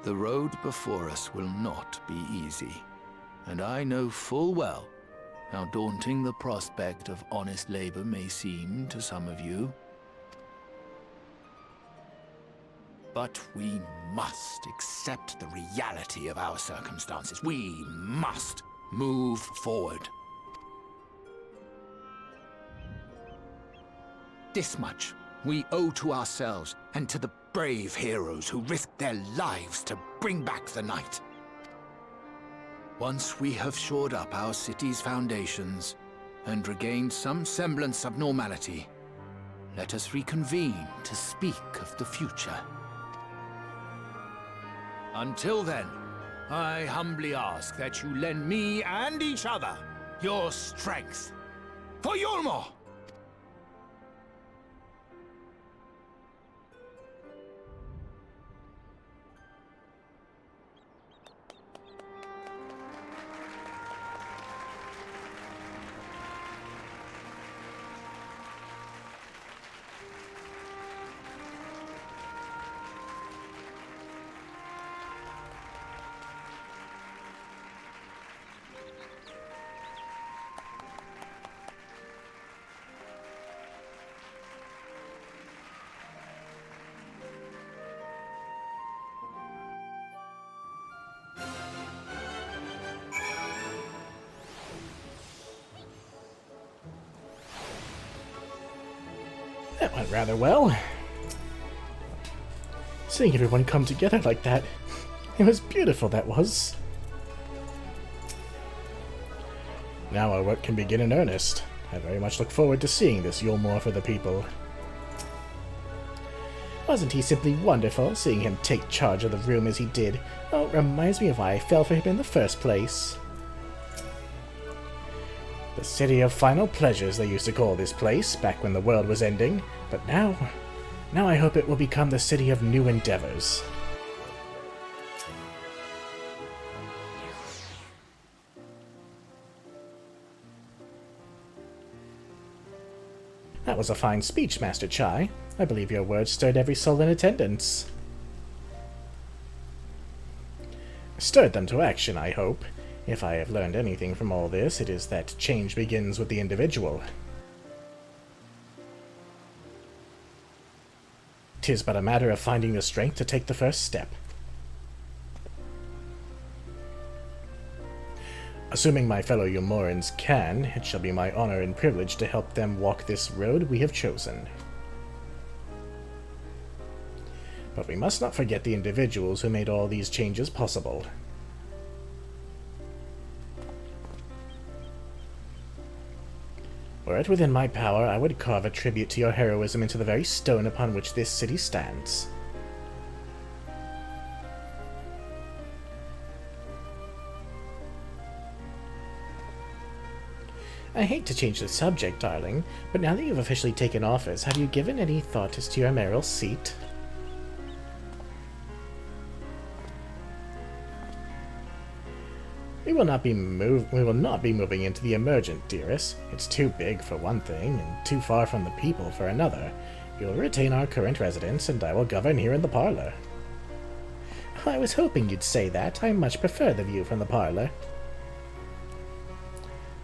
The road before us will not be easy, and I know full well how daunting the prospect of honest labor may seem to some of you. But we must accept the reality of our circumstances. We must move forward. This much we owe to ourselves and to the brave heroes who risked their lives to bring back the night. Once we have shored up our city's foundations and regained some semblance of normality, let us reconvene to speak of the future. Until then, I humbly ask that you lend me and each other your strength for Eulmore! That went rather well. Seeing everyone come together like that, it was beautiful, that was. Now our work can begin in earnest. I very much look forward to seeing this Eulmore for the people. Wasn't he simply wonderful, seeing him take charge of the room as he did? Oh, it reminds me of why I fell for him in the first place. The City of Final Pleasures, they used to call this place, back when the world was ending. But now I hope it will become the City of New Endeavors. That was a fine speech, Master Chai. I believe your words stirred every soul in attendance. Stirred them to action, I hope. If I have learned anything from all this, it is that change begins with the individual. 'Tis but a matter of finding the strength to take the first step. Assuming my fellow Eulmorans can, it shall be my honor and privilege to help them walk this road we have chosen. But we must not forget the individuals who made all these changes possible. Were it within my power, I would carve a tribute to your heroism into the very stone upon which this city stands. I hate to change the subject, darling, but now that you've officially taken office, have you given any thought as to your mayoral seat? We will not be moving into the Emergent, dearest. It's too big for one thing, and too far from the people for another. We will retain our current residence, and I will govern here in the parlor. I was hoping you'd say that. I much prefer the view from the parlor.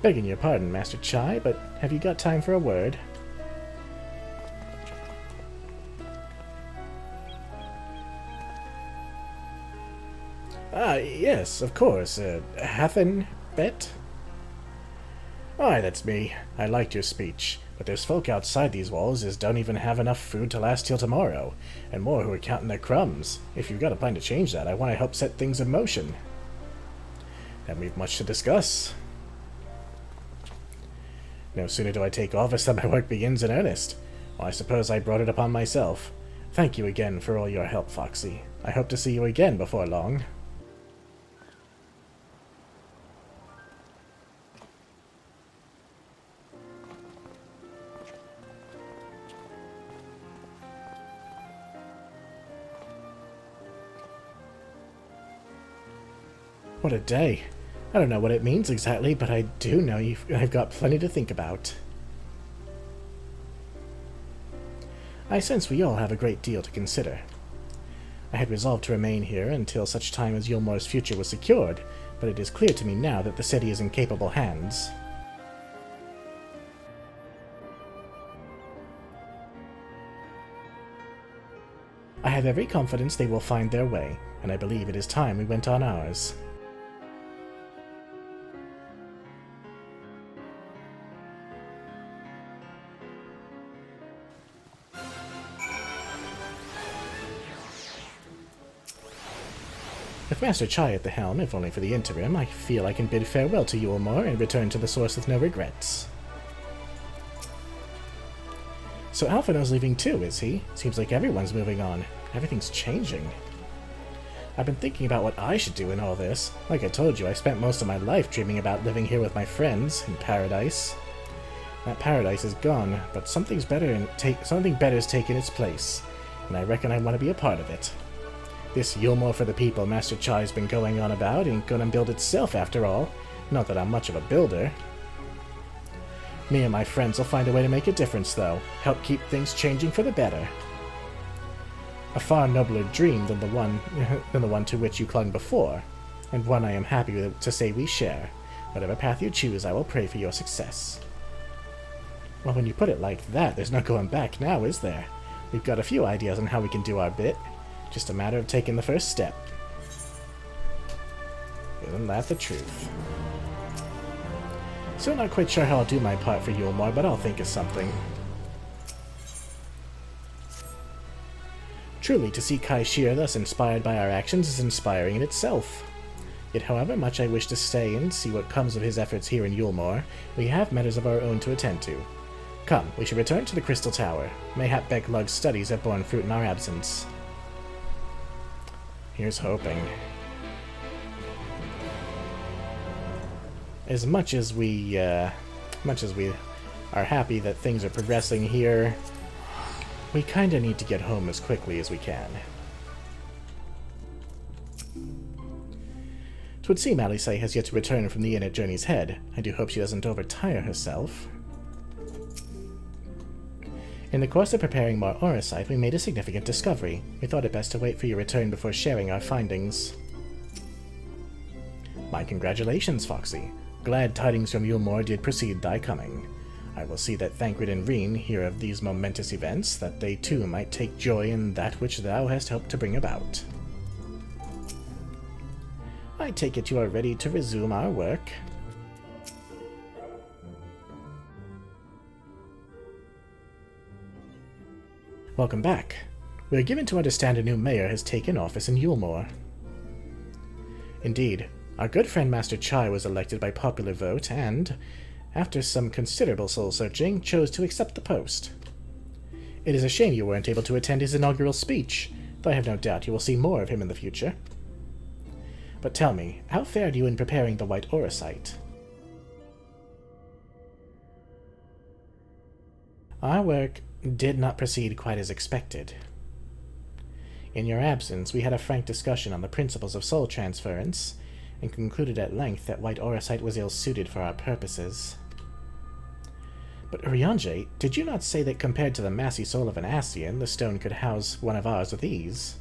Begging your pardon, Master Chai, but have you got time for a word? Ah, yes, of course. Hathen Bet? Aye, that's me. I liked your speech, but there's folk outside these walls as don't even have enough food to last till tomorrow, and more who are counting their crumbs. If you've got a plan to change that, I want to help set things in motion. And we've much to discuss. No sooner do I take office than my work begins in earnest. Well, I suppose I brought it upon myself. Thank you again for all your help, Foxy. I hope to see you again before long. What a day. I don't know what it means exactly, but I do know I've got plenty to think about. I sense we all have a great deal to consider. I had resolved to remain here until such time as Eulmore's future was secured, but it is clear to me now that the city is in capable hands. I have every confidence they will find their way, and I believe it is time we went on ours. With Master Chai at the helm, if only for the interim, I feel I can bid farewell to Eulmore and return to the source with no regrets. So Alphinaud's leaving too, is he? Seems like everyone's moving on. Everything's changing. I've been thinking about what I should do in all this. Like I told you, I spent most of my life dreaming about living here with my friends, in paradise. That paradise is gone, but something better's taken its place, and I reckon I want to be a part of it. This Eulmore for the people Master Chai's been going on about ain't gonna build itself after all. Not that I'm much of a builder. Me and my friends will find a way to make a difference, though. Help keep things changing for the better. A far nobler dream than the one to which you clung before, and one I am happy to say we share. Whatever path you choose, I will pray for your success. Well, when you put it like that, there's no going back now, is there? We've got a few ideas on how we can do our bit. Just a matter of taking the first step. Isn't that the truth? Still not quite sure how I'll do my part for Eulmore, but I'll think of something. Truly, to see Kai Shir thus inspired by our actions is inspiring in itself. Yet however much I wish to stay and see what comes of his efforts here in Eulmore, we have matters of our own to attend to. Come, we should return to the Crystal Tower. Mayhap Beklug's studies have borne fruit in our absence. Here's hoping. As much as we are happy that things are progressing here, we kinda need to get home as quickly as we can. 'Twould seem Alice has yet to return from the inn at Journey's Head. I do hope she doesn't overtire herself. In the course of preparing more Auracite, we made a significant discovery. We thought it best to wait for your return before sharing our findings. My congratulations, Foxy. Glad tidings from Eulmore did precede thy coming. I will see that Thancred and Reen hear of these momentous events, that they too might take joy in that which thou hast helped to bring about. I take it you are ready to resume our work. Welcome back. We are given to understand a new mayor has taken office in Eulmore. Indeed, our good friend Master Chai was elected by popular vote and, after some considerable soul-searching, chose to accept the post. It is a shame you weren't able to attend his inaugural speech, though I have no doubt you will see more of him in the future. But tell me, how fared you in preparing the white Auracite? Our work did not proceed quite as expected. In your absence, we had a frank discussion on the principles of soul transference, and concluded at length that white Auracite was ill-suited for our purposes. But Urianger, did you not say that compared to the massy soul of an Ascian, the stone could house one of ours with ease?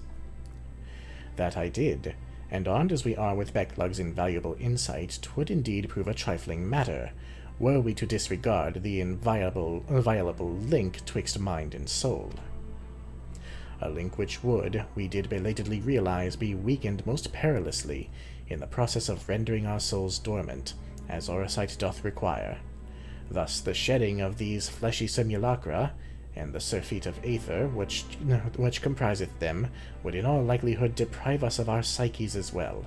That I did, and armed as we are with Beklug's invaluable insight, 'twould indeed prove a trifling matter, were we to disregard the inviolable link twixt mind and soul. A link which would, we did belatedly realize, be weakened most perilously in the process of rendering our souls dormant, as Auracite doth require. Thus the shedding of these fleshy simulacra, and the surfeit of aether which compriseth them, would in all likelihood deprive us of our psyches as well.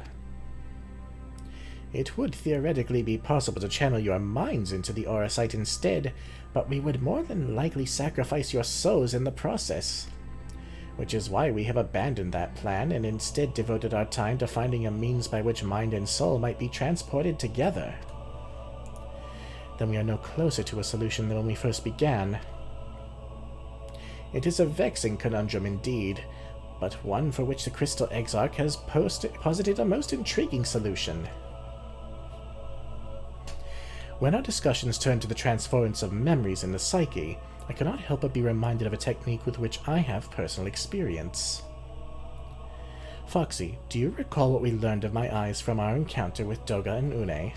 It would theoretically be possible to channel your minds into the Auracite instead, but we would more than likely sacrifice your souls in the process. Which is why we have abandoned that plan and instead devoted our time to finding a means by which mind and soul might be transported together. Then we are no closer to a solution than when we first began. It is a vexing conundrum indeed, but one for which the Crystal Exarch has posited a most intriguing solution. When our discussions turn to the transference of memories in the psyche, I cannot help but be reminded of a technique with which I have personal experience. Foxy, do you recall what we learned of my eyes from our encounter with Doga and Une?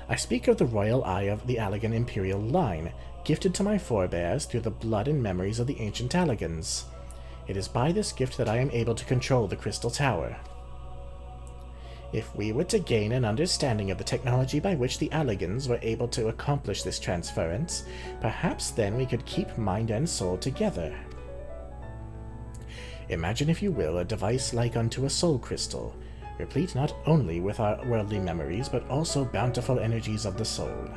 I speak of the royal eye of the Allagan imperial line, gifted to my forebears through the blood and memories of the ancient Allagans. It is by this gift that I am able to control the Crystal Tower. If we were to gain an understanding of the technology by which the Allagans were able to accomplish this transference, perhaps then we could keep mind and soul together. Imagine, if you will, a device like unto a soul crystal, replete not only with our worldly memories, but also bountiful energies of the soul.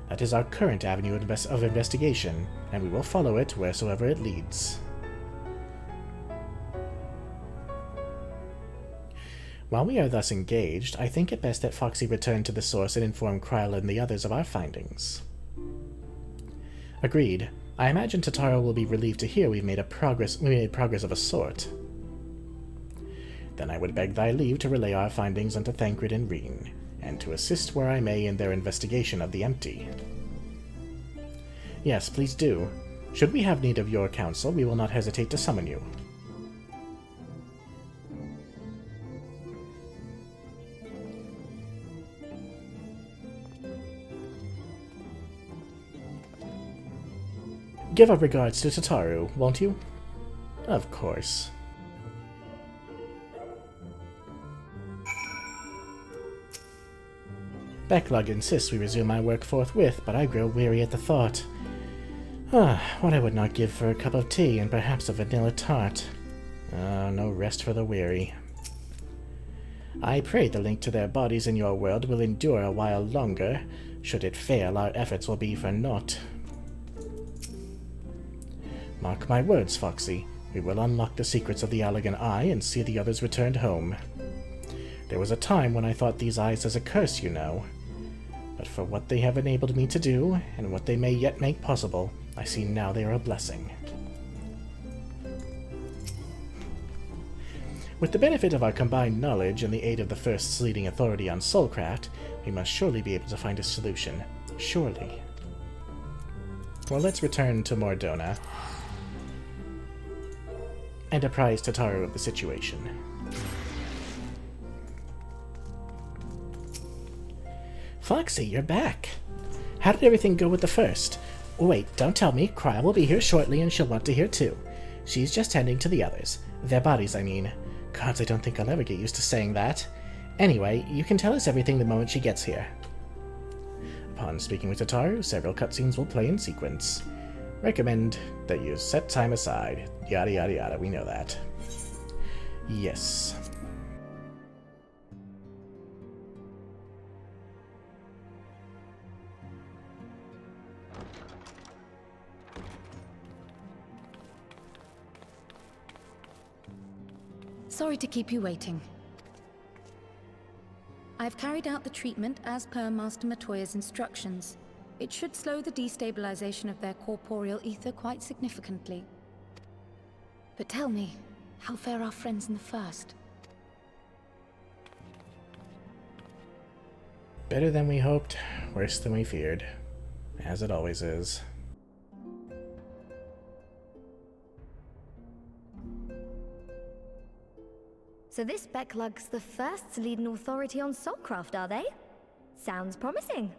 That is our current avenue of investigation, and we will follow it wheresoever it leads. While we are thus engaged, I think it best that Foxy return to the source and inform Kryla and the others of our findings. Agreed. I imagine Totaro will be relieved to hear we made progress of a sort. Then I would beg thy leave to relay our findings unto Thancred and Reen, and to assist where I may in their investigation of the empty. Yes, please do. Should we have need of your counsel, we will not hesitate to summon you. Give our regards to Totaro, won't you? Of course. Beklug insists we resume our work forthwith, but I grow weary at the thought. What I would not give for a cup of tea and perhaps a vanilla tart. No rest for the weary. I pray the link to their bodies in your world will endure a while longer. Should it fail, our efforts will be for naught. Mark my words, Foxy. We will unlock the secrets of the Allegan Eye and see the others returned home. There was a time when I thought these eyes as a curse, you know. But for what they have enabled me to do, and what they may yet make possible, I see now they are a blessing. With the benefit of our combined knowledge and the aid of the First's leading authority on soulcraft, we must surely be able to find a solution. Surely. Well, let's return to Mordona and apprise Tataru of the situation. Foxy, you're back. How did everything go with the First? Wait, don't tell me. Crya will be here shortly and she'll want to hear too. She's just tending to the others. Their bodies, I mean. Gods, I don't think I'll ever get used to saying that. Anyway, you can tell us everything the moment she gets here. Upon speaking with Tataru, several cutscenes will play in sequence. Recommend that you set time aside. Yada yada yada, we know that. Yes. Sorry to keep you waiting. I've carried out the treatment as per Master Matoya's instructions. It should slow the destabilization of their corporeal ether quite significantly. But tell me, how fare our friends in the First? Better than we hoped, worse than we feared. As it always is. So this Becklug's the First's leading authority on soulcraft, are they? Sounds promising.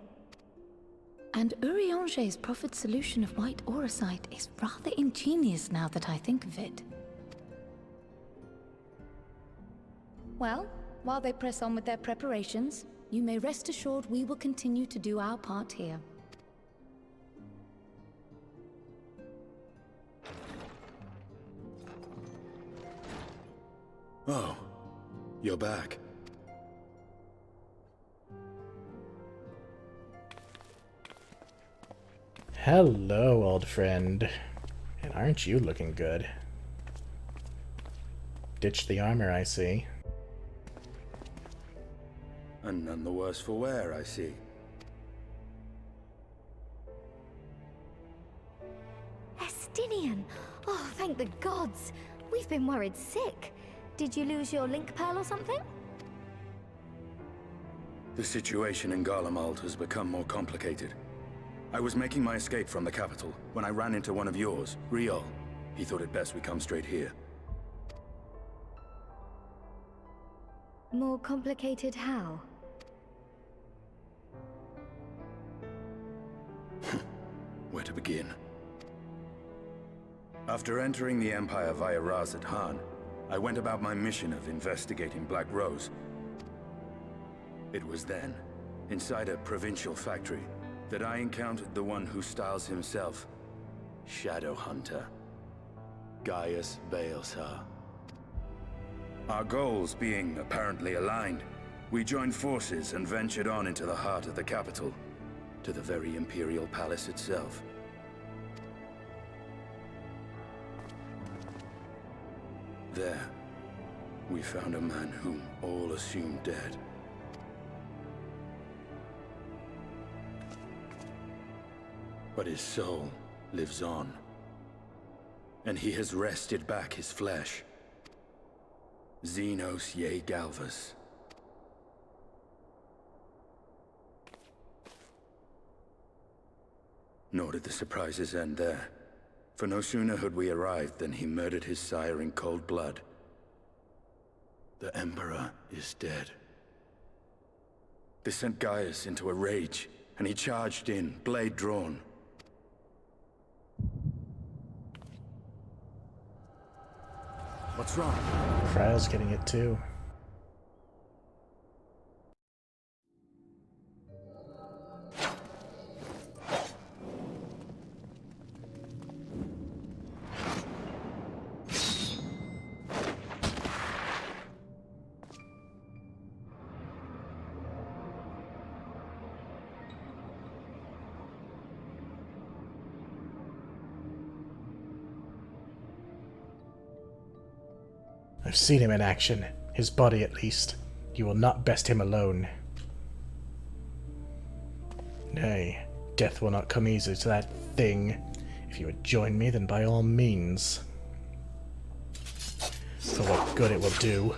And Urianger's proffered solution of white auracite is rather ingenious now that I think of it. Well, while they press on with their preparations, you may rest assured we will continue to do our part here. Oh, you're back. Hello, old friend. And aren't you looking good? Ditch the armor, I see. And none the worse for wear, I see. Estinien! Oh, thank the gods! We've been worried sick. Did you lose your link pearl or something? The situation in Garlemald has become more complicated. I was making my escape from the capital when I ran into one of yours, Riol. He thought it best we come straight here. More complicated how? Where to begin? After entering the Empire via Razad Han, I went about my mission of investigating Black Rose. It was then, inside a provincial factory, that I encountered the one who styles himself Shadow Hunter, Gaius Baelsar. Our goals being apparently aligned, we joined forces and ventured on into the heart of the capital, to the very Imperial Palace itself. There, we found a man whom all assumed dead. But his soul lives on, and he has wrested back his flesh. Xenos Ye Galvus. Nor did the surprises end there, for no sooner had we arrived than he murdered his sire in cold blood. The Emperor is dead. This sent Gaius into a rage, and he charged in, blade drawn. What's wrong? Cryo's getting it too. I've seen him in action. His body, at least. You will not best him alone. Nay, death will not come easy to that thing. If you would join me, then by all means. For what good it will do.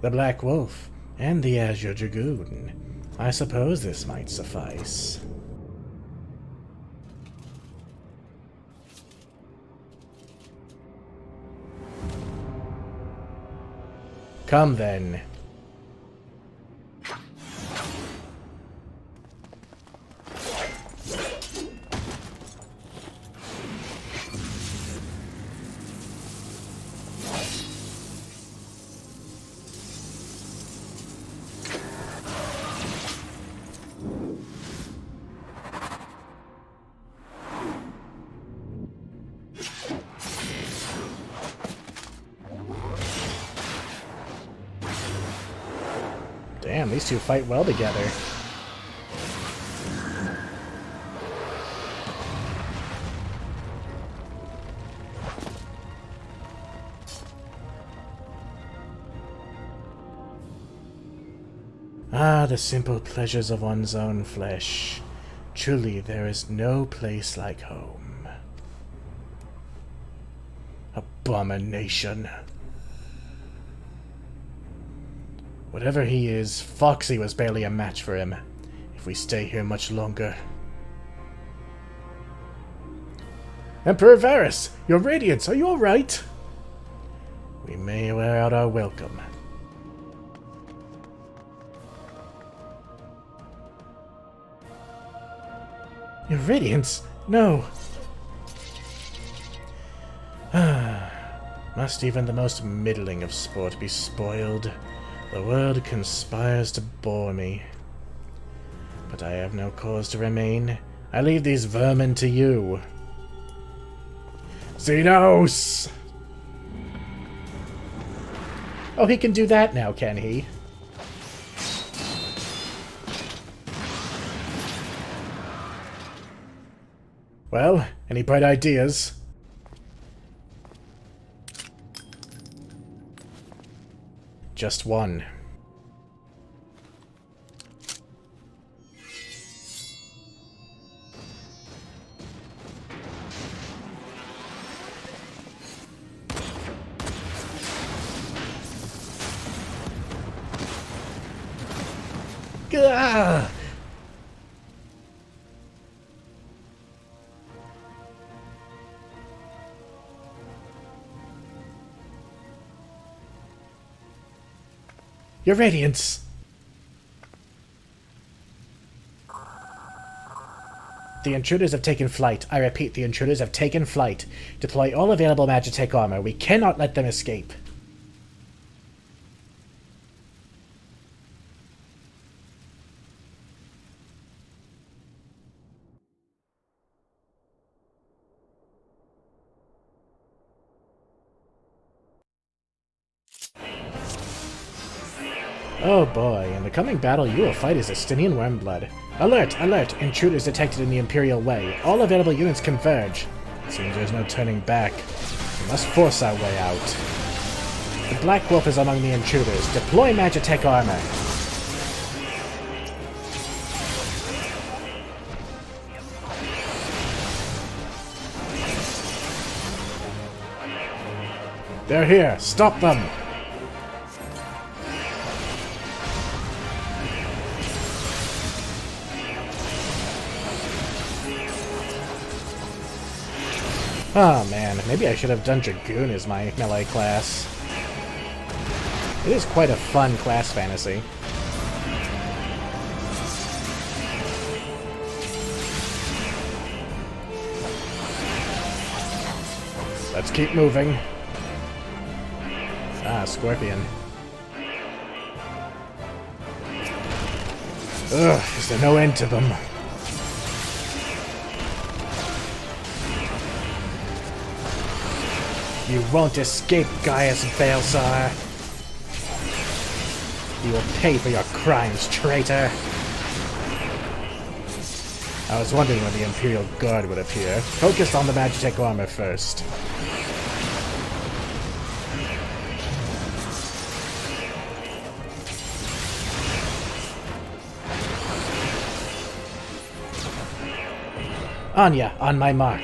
The Black Wolf and the Azure Dragoon. I suppose this might suffice. Come then. Damn, these two fight well together. Ah, the simple pleasures of one's own flesh. Truly, there is no place like home. Abomination. Whatever he is, Foxy was barely a match for him. If we stay here much longer... Emperor Varys! Your Radiance, are you alright? We may wear out our welcome. Your Radiance? No! Must even the most middling of sport be spoiled? The world conspires to bore me. But I have no cause to remain. I leave these vermin to you. Xenos! Oh, he can do that now, can he? Well, any bright ideas? Just one. Gah! Your Radiance! The intruders have taken flight. I repeat, the intruders have taken flight. Deploy all available Magitech armor. We cannot let them escape. Oh boy, in the coming battle you will fight as Estinian Wormblood. Alert! Alert! Intruders detected in the Imperial Way. All available units converge. It seems there's no turning back. We must force our way out. The Black Wolf is among the intruders. Deploy Magitech armor. They're here! Stop them! Oh man, maybe I should have done Dragoon as my melee class. It is quite a fun class fantasy. Let's keep moving. Ah, Scorpion. Ugh, is there no end to them? You won't escape, Gaius and Balsar. You will pay for your crimes, traitor. I was wondering when the Imperial Guard would appear. Focus on the Magitech armor first. Anya, on my mark.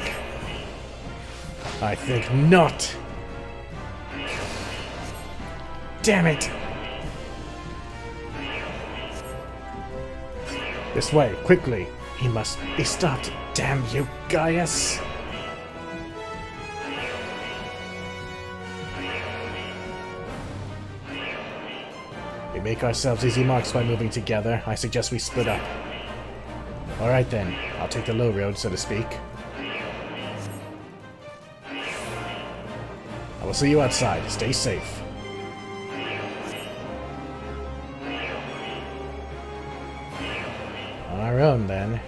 I think not. Damn it! This way, quickly. He must be stopped. Damn you, Gaius! We make ourselves easy marks by moving together. I suggest we split up. Alright then, I'll take the low road, so to speak. I will see you outside. Stay safe. On our own, then.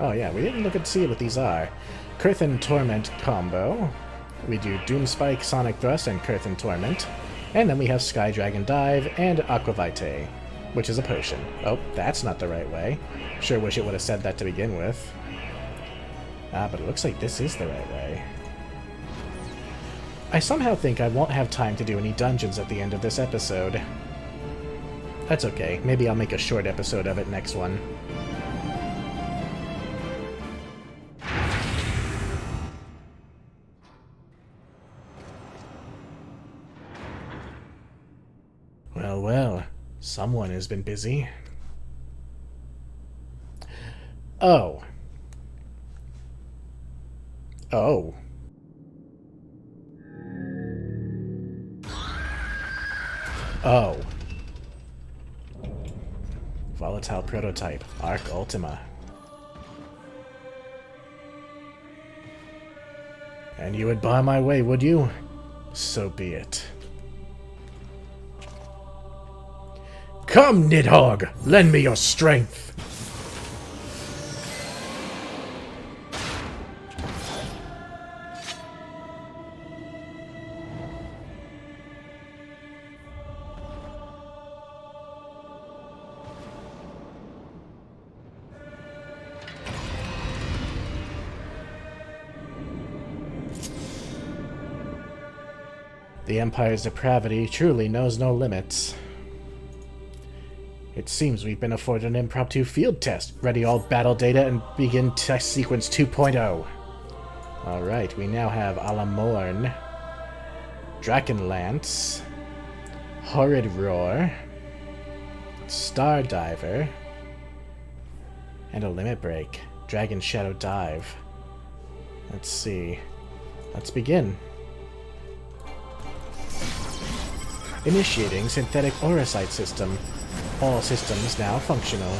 Oh yeah, we didn't look and see what these are. Curthin Torment combo. We do Doomspike, Sonic Thrust, and Curthin Torment. And then we have Sky Dragon Dive and Aquavite, which is a potion. Oh, that's not the right way. Sure wish it would have said that to begin with. Ah, but it looks like this is the right way. I somehow think I won't have time to do any dungeons at the end of this episode. That's okay. Maybe I'll make a short episode of it next one. Well, well. Someone has been busy. Oh. Oh. Oh. Volatile prototype, Arc Ultima. And you would bar my way, would you? So be it. Come, Nidhogg! Lend me your strength! The Empire's depravity truly knows no limits. It seems we've been afforded an impromptu field test. Ready all battle data and begin test sequence 2.0. Alright, we now have Alamorn, Drakenlance, Horrid Roar, Star Diver, and a Limit Break, Dragon Shadow Dive. Let's see. Let's begin. Initiating synthetic Auracite system. All systems now functional.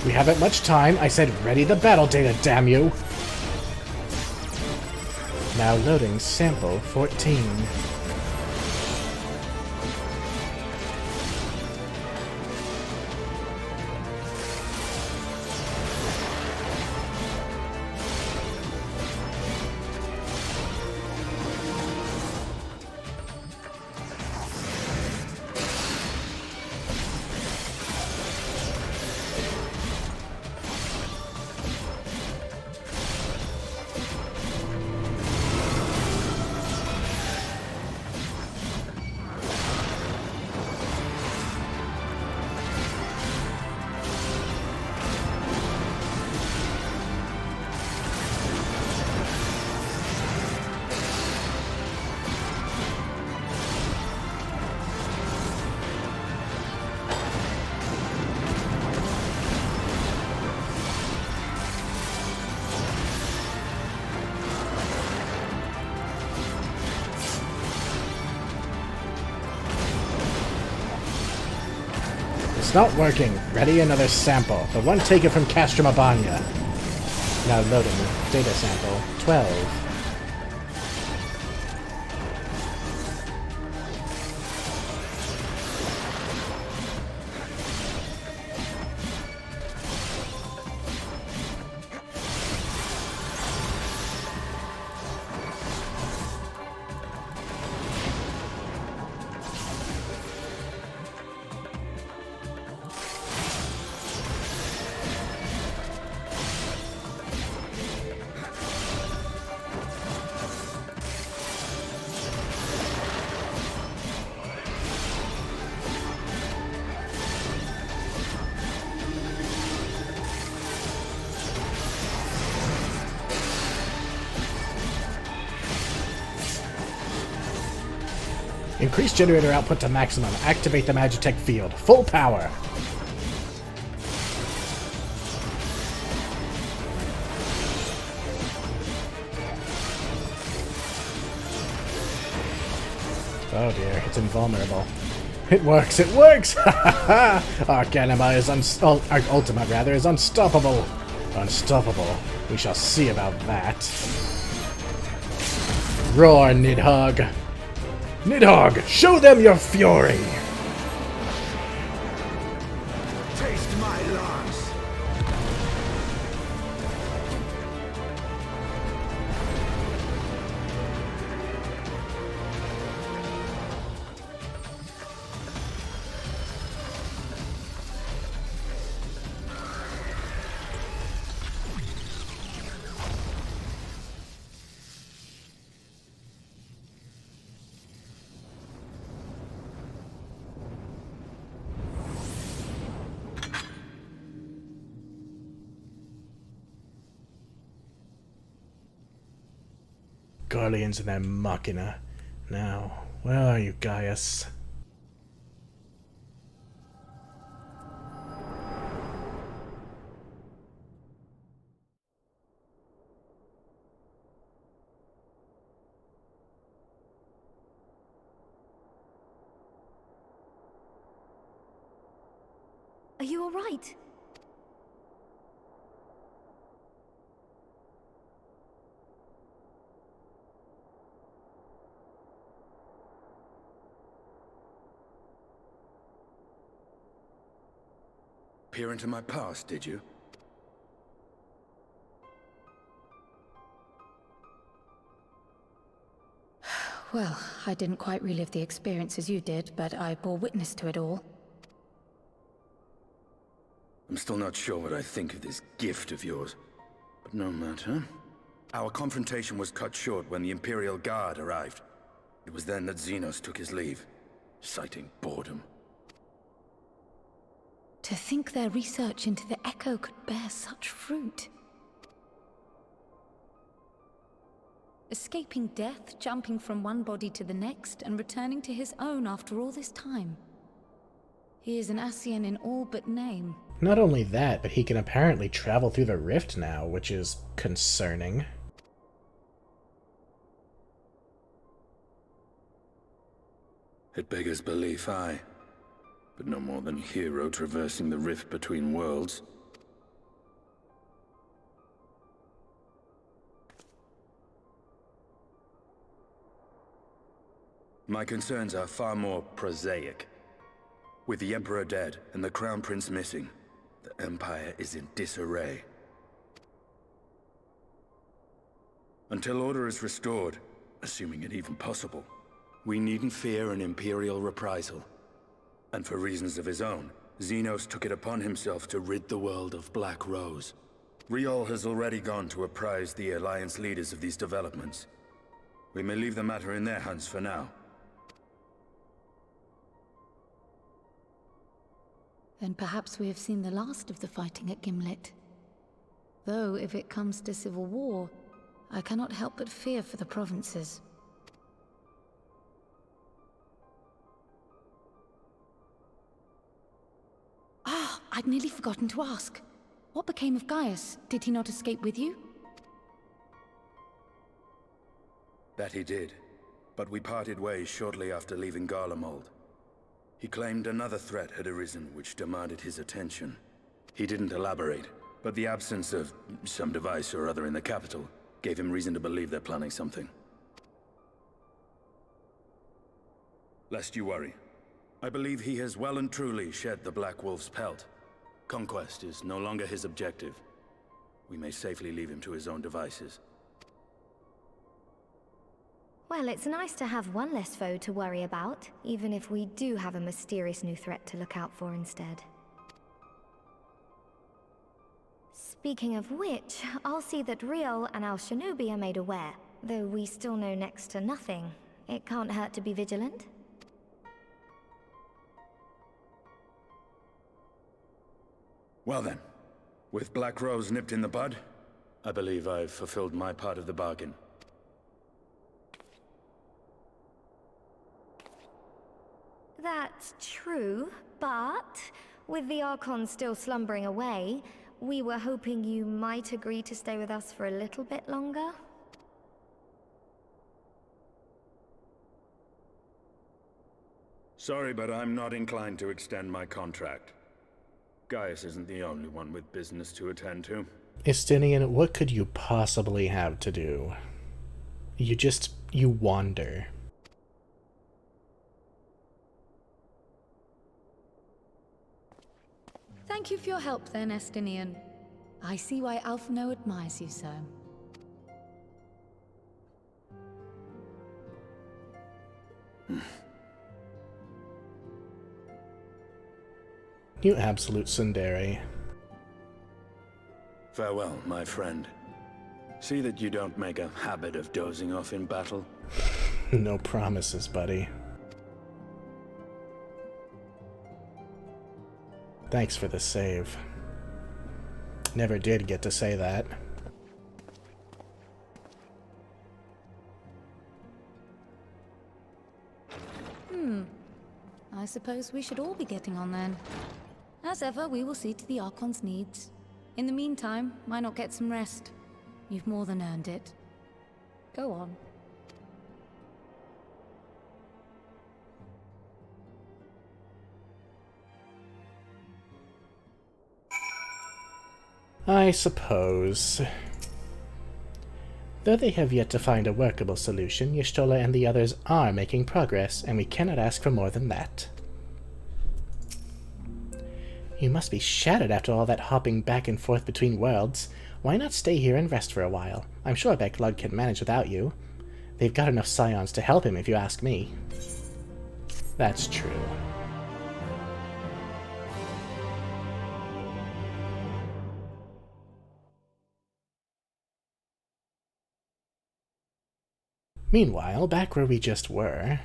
We haven't much time. I said ready the battle data, damn you! Now loading sample 14. It's not working. Ready? Another sample. The one taken from Castromabania. Now loading. Data sample. 12. Increase generator output to maximum. Activate the Magitech field. Full power. Oh dear, it's invulnerable. It works, it works! Arcanima is Ultima rather, is unstoppable. Unstoppable. We shall see about that. Roar, Nidhogg! Nidhogg, show them your fury! Taste my lance! Guardians and their Machina. Now, where are you, Gaius? Are you all right? Peer into my past, did you? Well, I didn't quite relive the experience as you did, but I bore witness to it all. I'm still not sure what I think of this gift of yours. But no matter. Our confrontation was cut short when the Imperial Guard arrived. It was then that Xenos took his leave, citing boredom. To think their research into the Echo could bear such fruit. Escaping death, jumping from one body to the next, and returning to his own after all this time. He is an Ascian in all but name. Not only that, but he can apparently travel through the rift now, which is concerning. It beggars belief, aye. But no more than hero traversing the rift between worlds. My concerns are far more prosaic. With the Emperor dead and the Crown Prince missing, the Empire is in disarray. Until order is restored, assuming it even possible, we needn't fear an Imperial reprisal. And for reasons of his own, Xenos took it upon himself to rid the world of Black Rose. Riol has already gone to apprise the Alliance leaders of these developments. We may leave the matter in their hands for now. Then perhaps we have seen the last of the fighting at Gimlet. Though, if it comes to civil war, I cannot help but fear for the provinces. I'd nearly forgotten to ask. What became of Gaius? Did he not escape with you? That he did, but we parted ways shortly after leaving Garlemald. He claimed another threat had arisen which demanded his attention. He didn't elaborate, but the absence of some device or other in the capital gave him reason to believe they're planning something. Lest you worry, I believe he has well and truly shed the Black Wolf's pelt. Conquest is no longer his objective. We may safely leave him to his own devices. Well, it's nice to have one less foe to worry about, even if we do have a mysterious new threat to look out for instead. Speaking of which, I'll see that Riel and Al Shinobi are made aware. Though we still know next to nothing, it can't hurt to be vigilant. Well then, with Black Rose nipped in the bud, I believe I've fulfilled my part of the bargain. That's true, but with the Archon still slumbering away, we were hoping you might agree to stay with us for a little bit longer. Sorry, but I'm not inclined to extend my contract. Gaius isn't the only one with business to attend to. Estinien, what could you possibly have to do? You wander. Thank you for your help then, Estinien. I see why Alphino admires you so. You absolute tsundere. Farewell, my friend. See that you don't make a habit of dozing off in battle. No promises, buddy. Thanks for the save. Never did get to say that. I suppose we should all be getting on then. As ever, we will see to the Archon's needs. In the meantime, why not get some rest? You've more than earned it. Go on. I suppose. Though they have yet to find a workable solution, Y'shtola and the others are making progress, and we cannot ask for more than that. You must be shattered after all that hopping back and forth between worlds. Why not stay here and rest for a while? I'm sure Beklug can manage without you. They've got enough scions to help him, if you ask me. That's true. Meanwhile, back where we just were...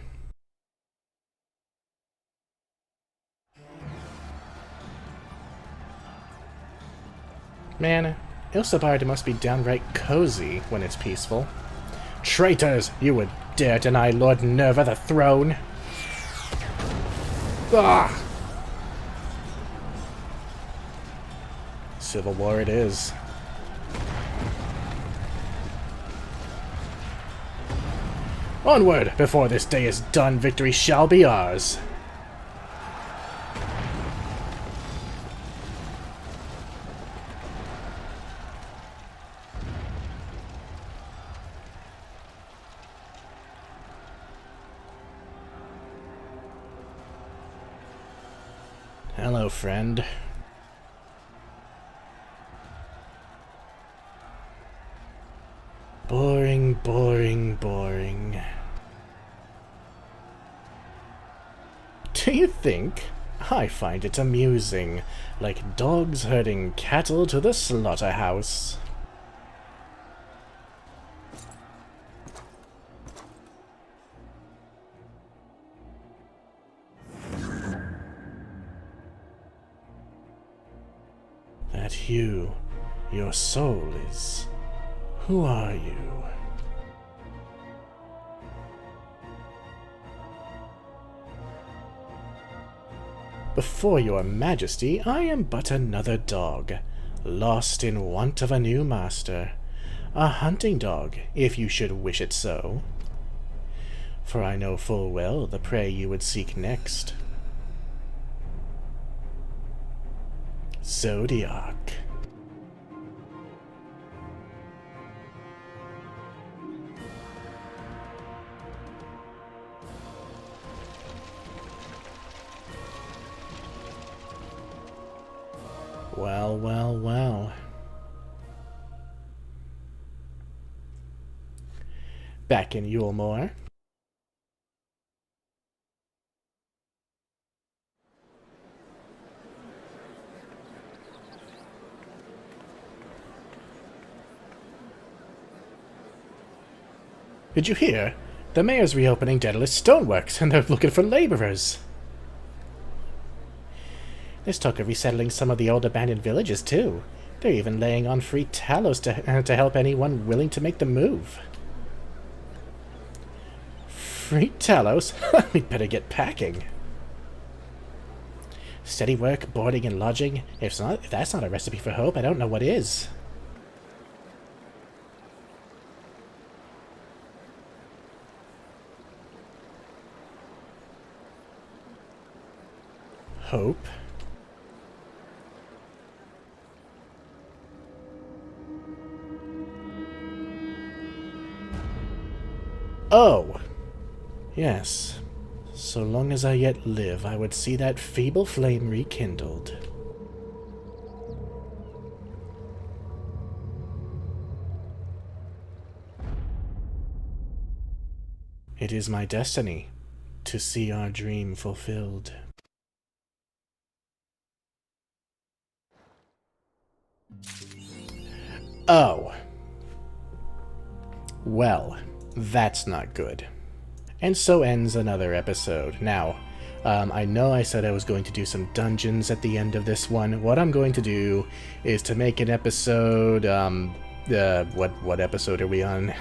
Man, Ilsabard must be downright cozy when it's peaceful. Traitors! You would dare deny Lord Nerva the throne! Ah! Civil war it is. Onward! Before this day is done, victory shall be ours! Hello, friend. Boring, boring, boring. Do you think? I find it amusing, like dogs herding cattle to the slaughterhouse. That you, your soul is... Who are you? Before your majesty, I am but another dog, lost in want of a new master. A hunting dog, if you should wish it so. For I know full well the prey you would seek next. Zodiac. Well, well, well. Back in Eulmore. Did you hear? The mayor's reopening Daedalus Stoneworks, and they're looking for laborers. There's talk of resettling some of the old abandoned villages, too. They're even laying on free talos to help anyone willing to make the move. Free talos? We'd better get packing. Steady work, boarding, and lodging. If that's not a recipe for hope, I don't know what is. Hope? Oh! Yes. So long as I yet live, I would see that feeble flame rekindled. It is my destiny to see our dream fulfilled. Oh. Well, that's not good. And so ends another episode. Now, I know I said I was going to do some dungeons at the end of this one. What I'm going to do is to make an episode, what episode are we on?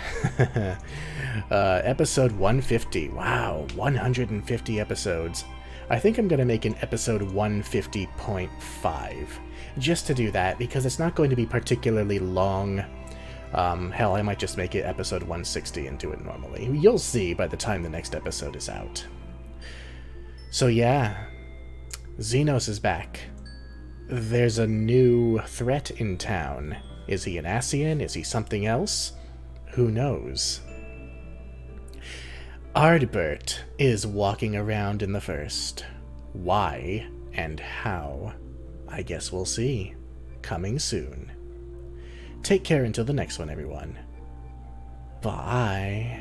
Episode 150. Wow, 150 episodes. I think I'm going to make an episode 150.5. Just to do that, because it's not going to be particularly long. Hell, I might just make it episode 160 and do it normally. You'll see by the time the next episode is out. So yeah, Xenos is back. There's a new threat in town. Is he an Ascian? Is he something else? Who knows? Ardbert is walking around in the first. Why and how? I guess we'll see. Coming soon. Take care until the next one, everyone. Bye.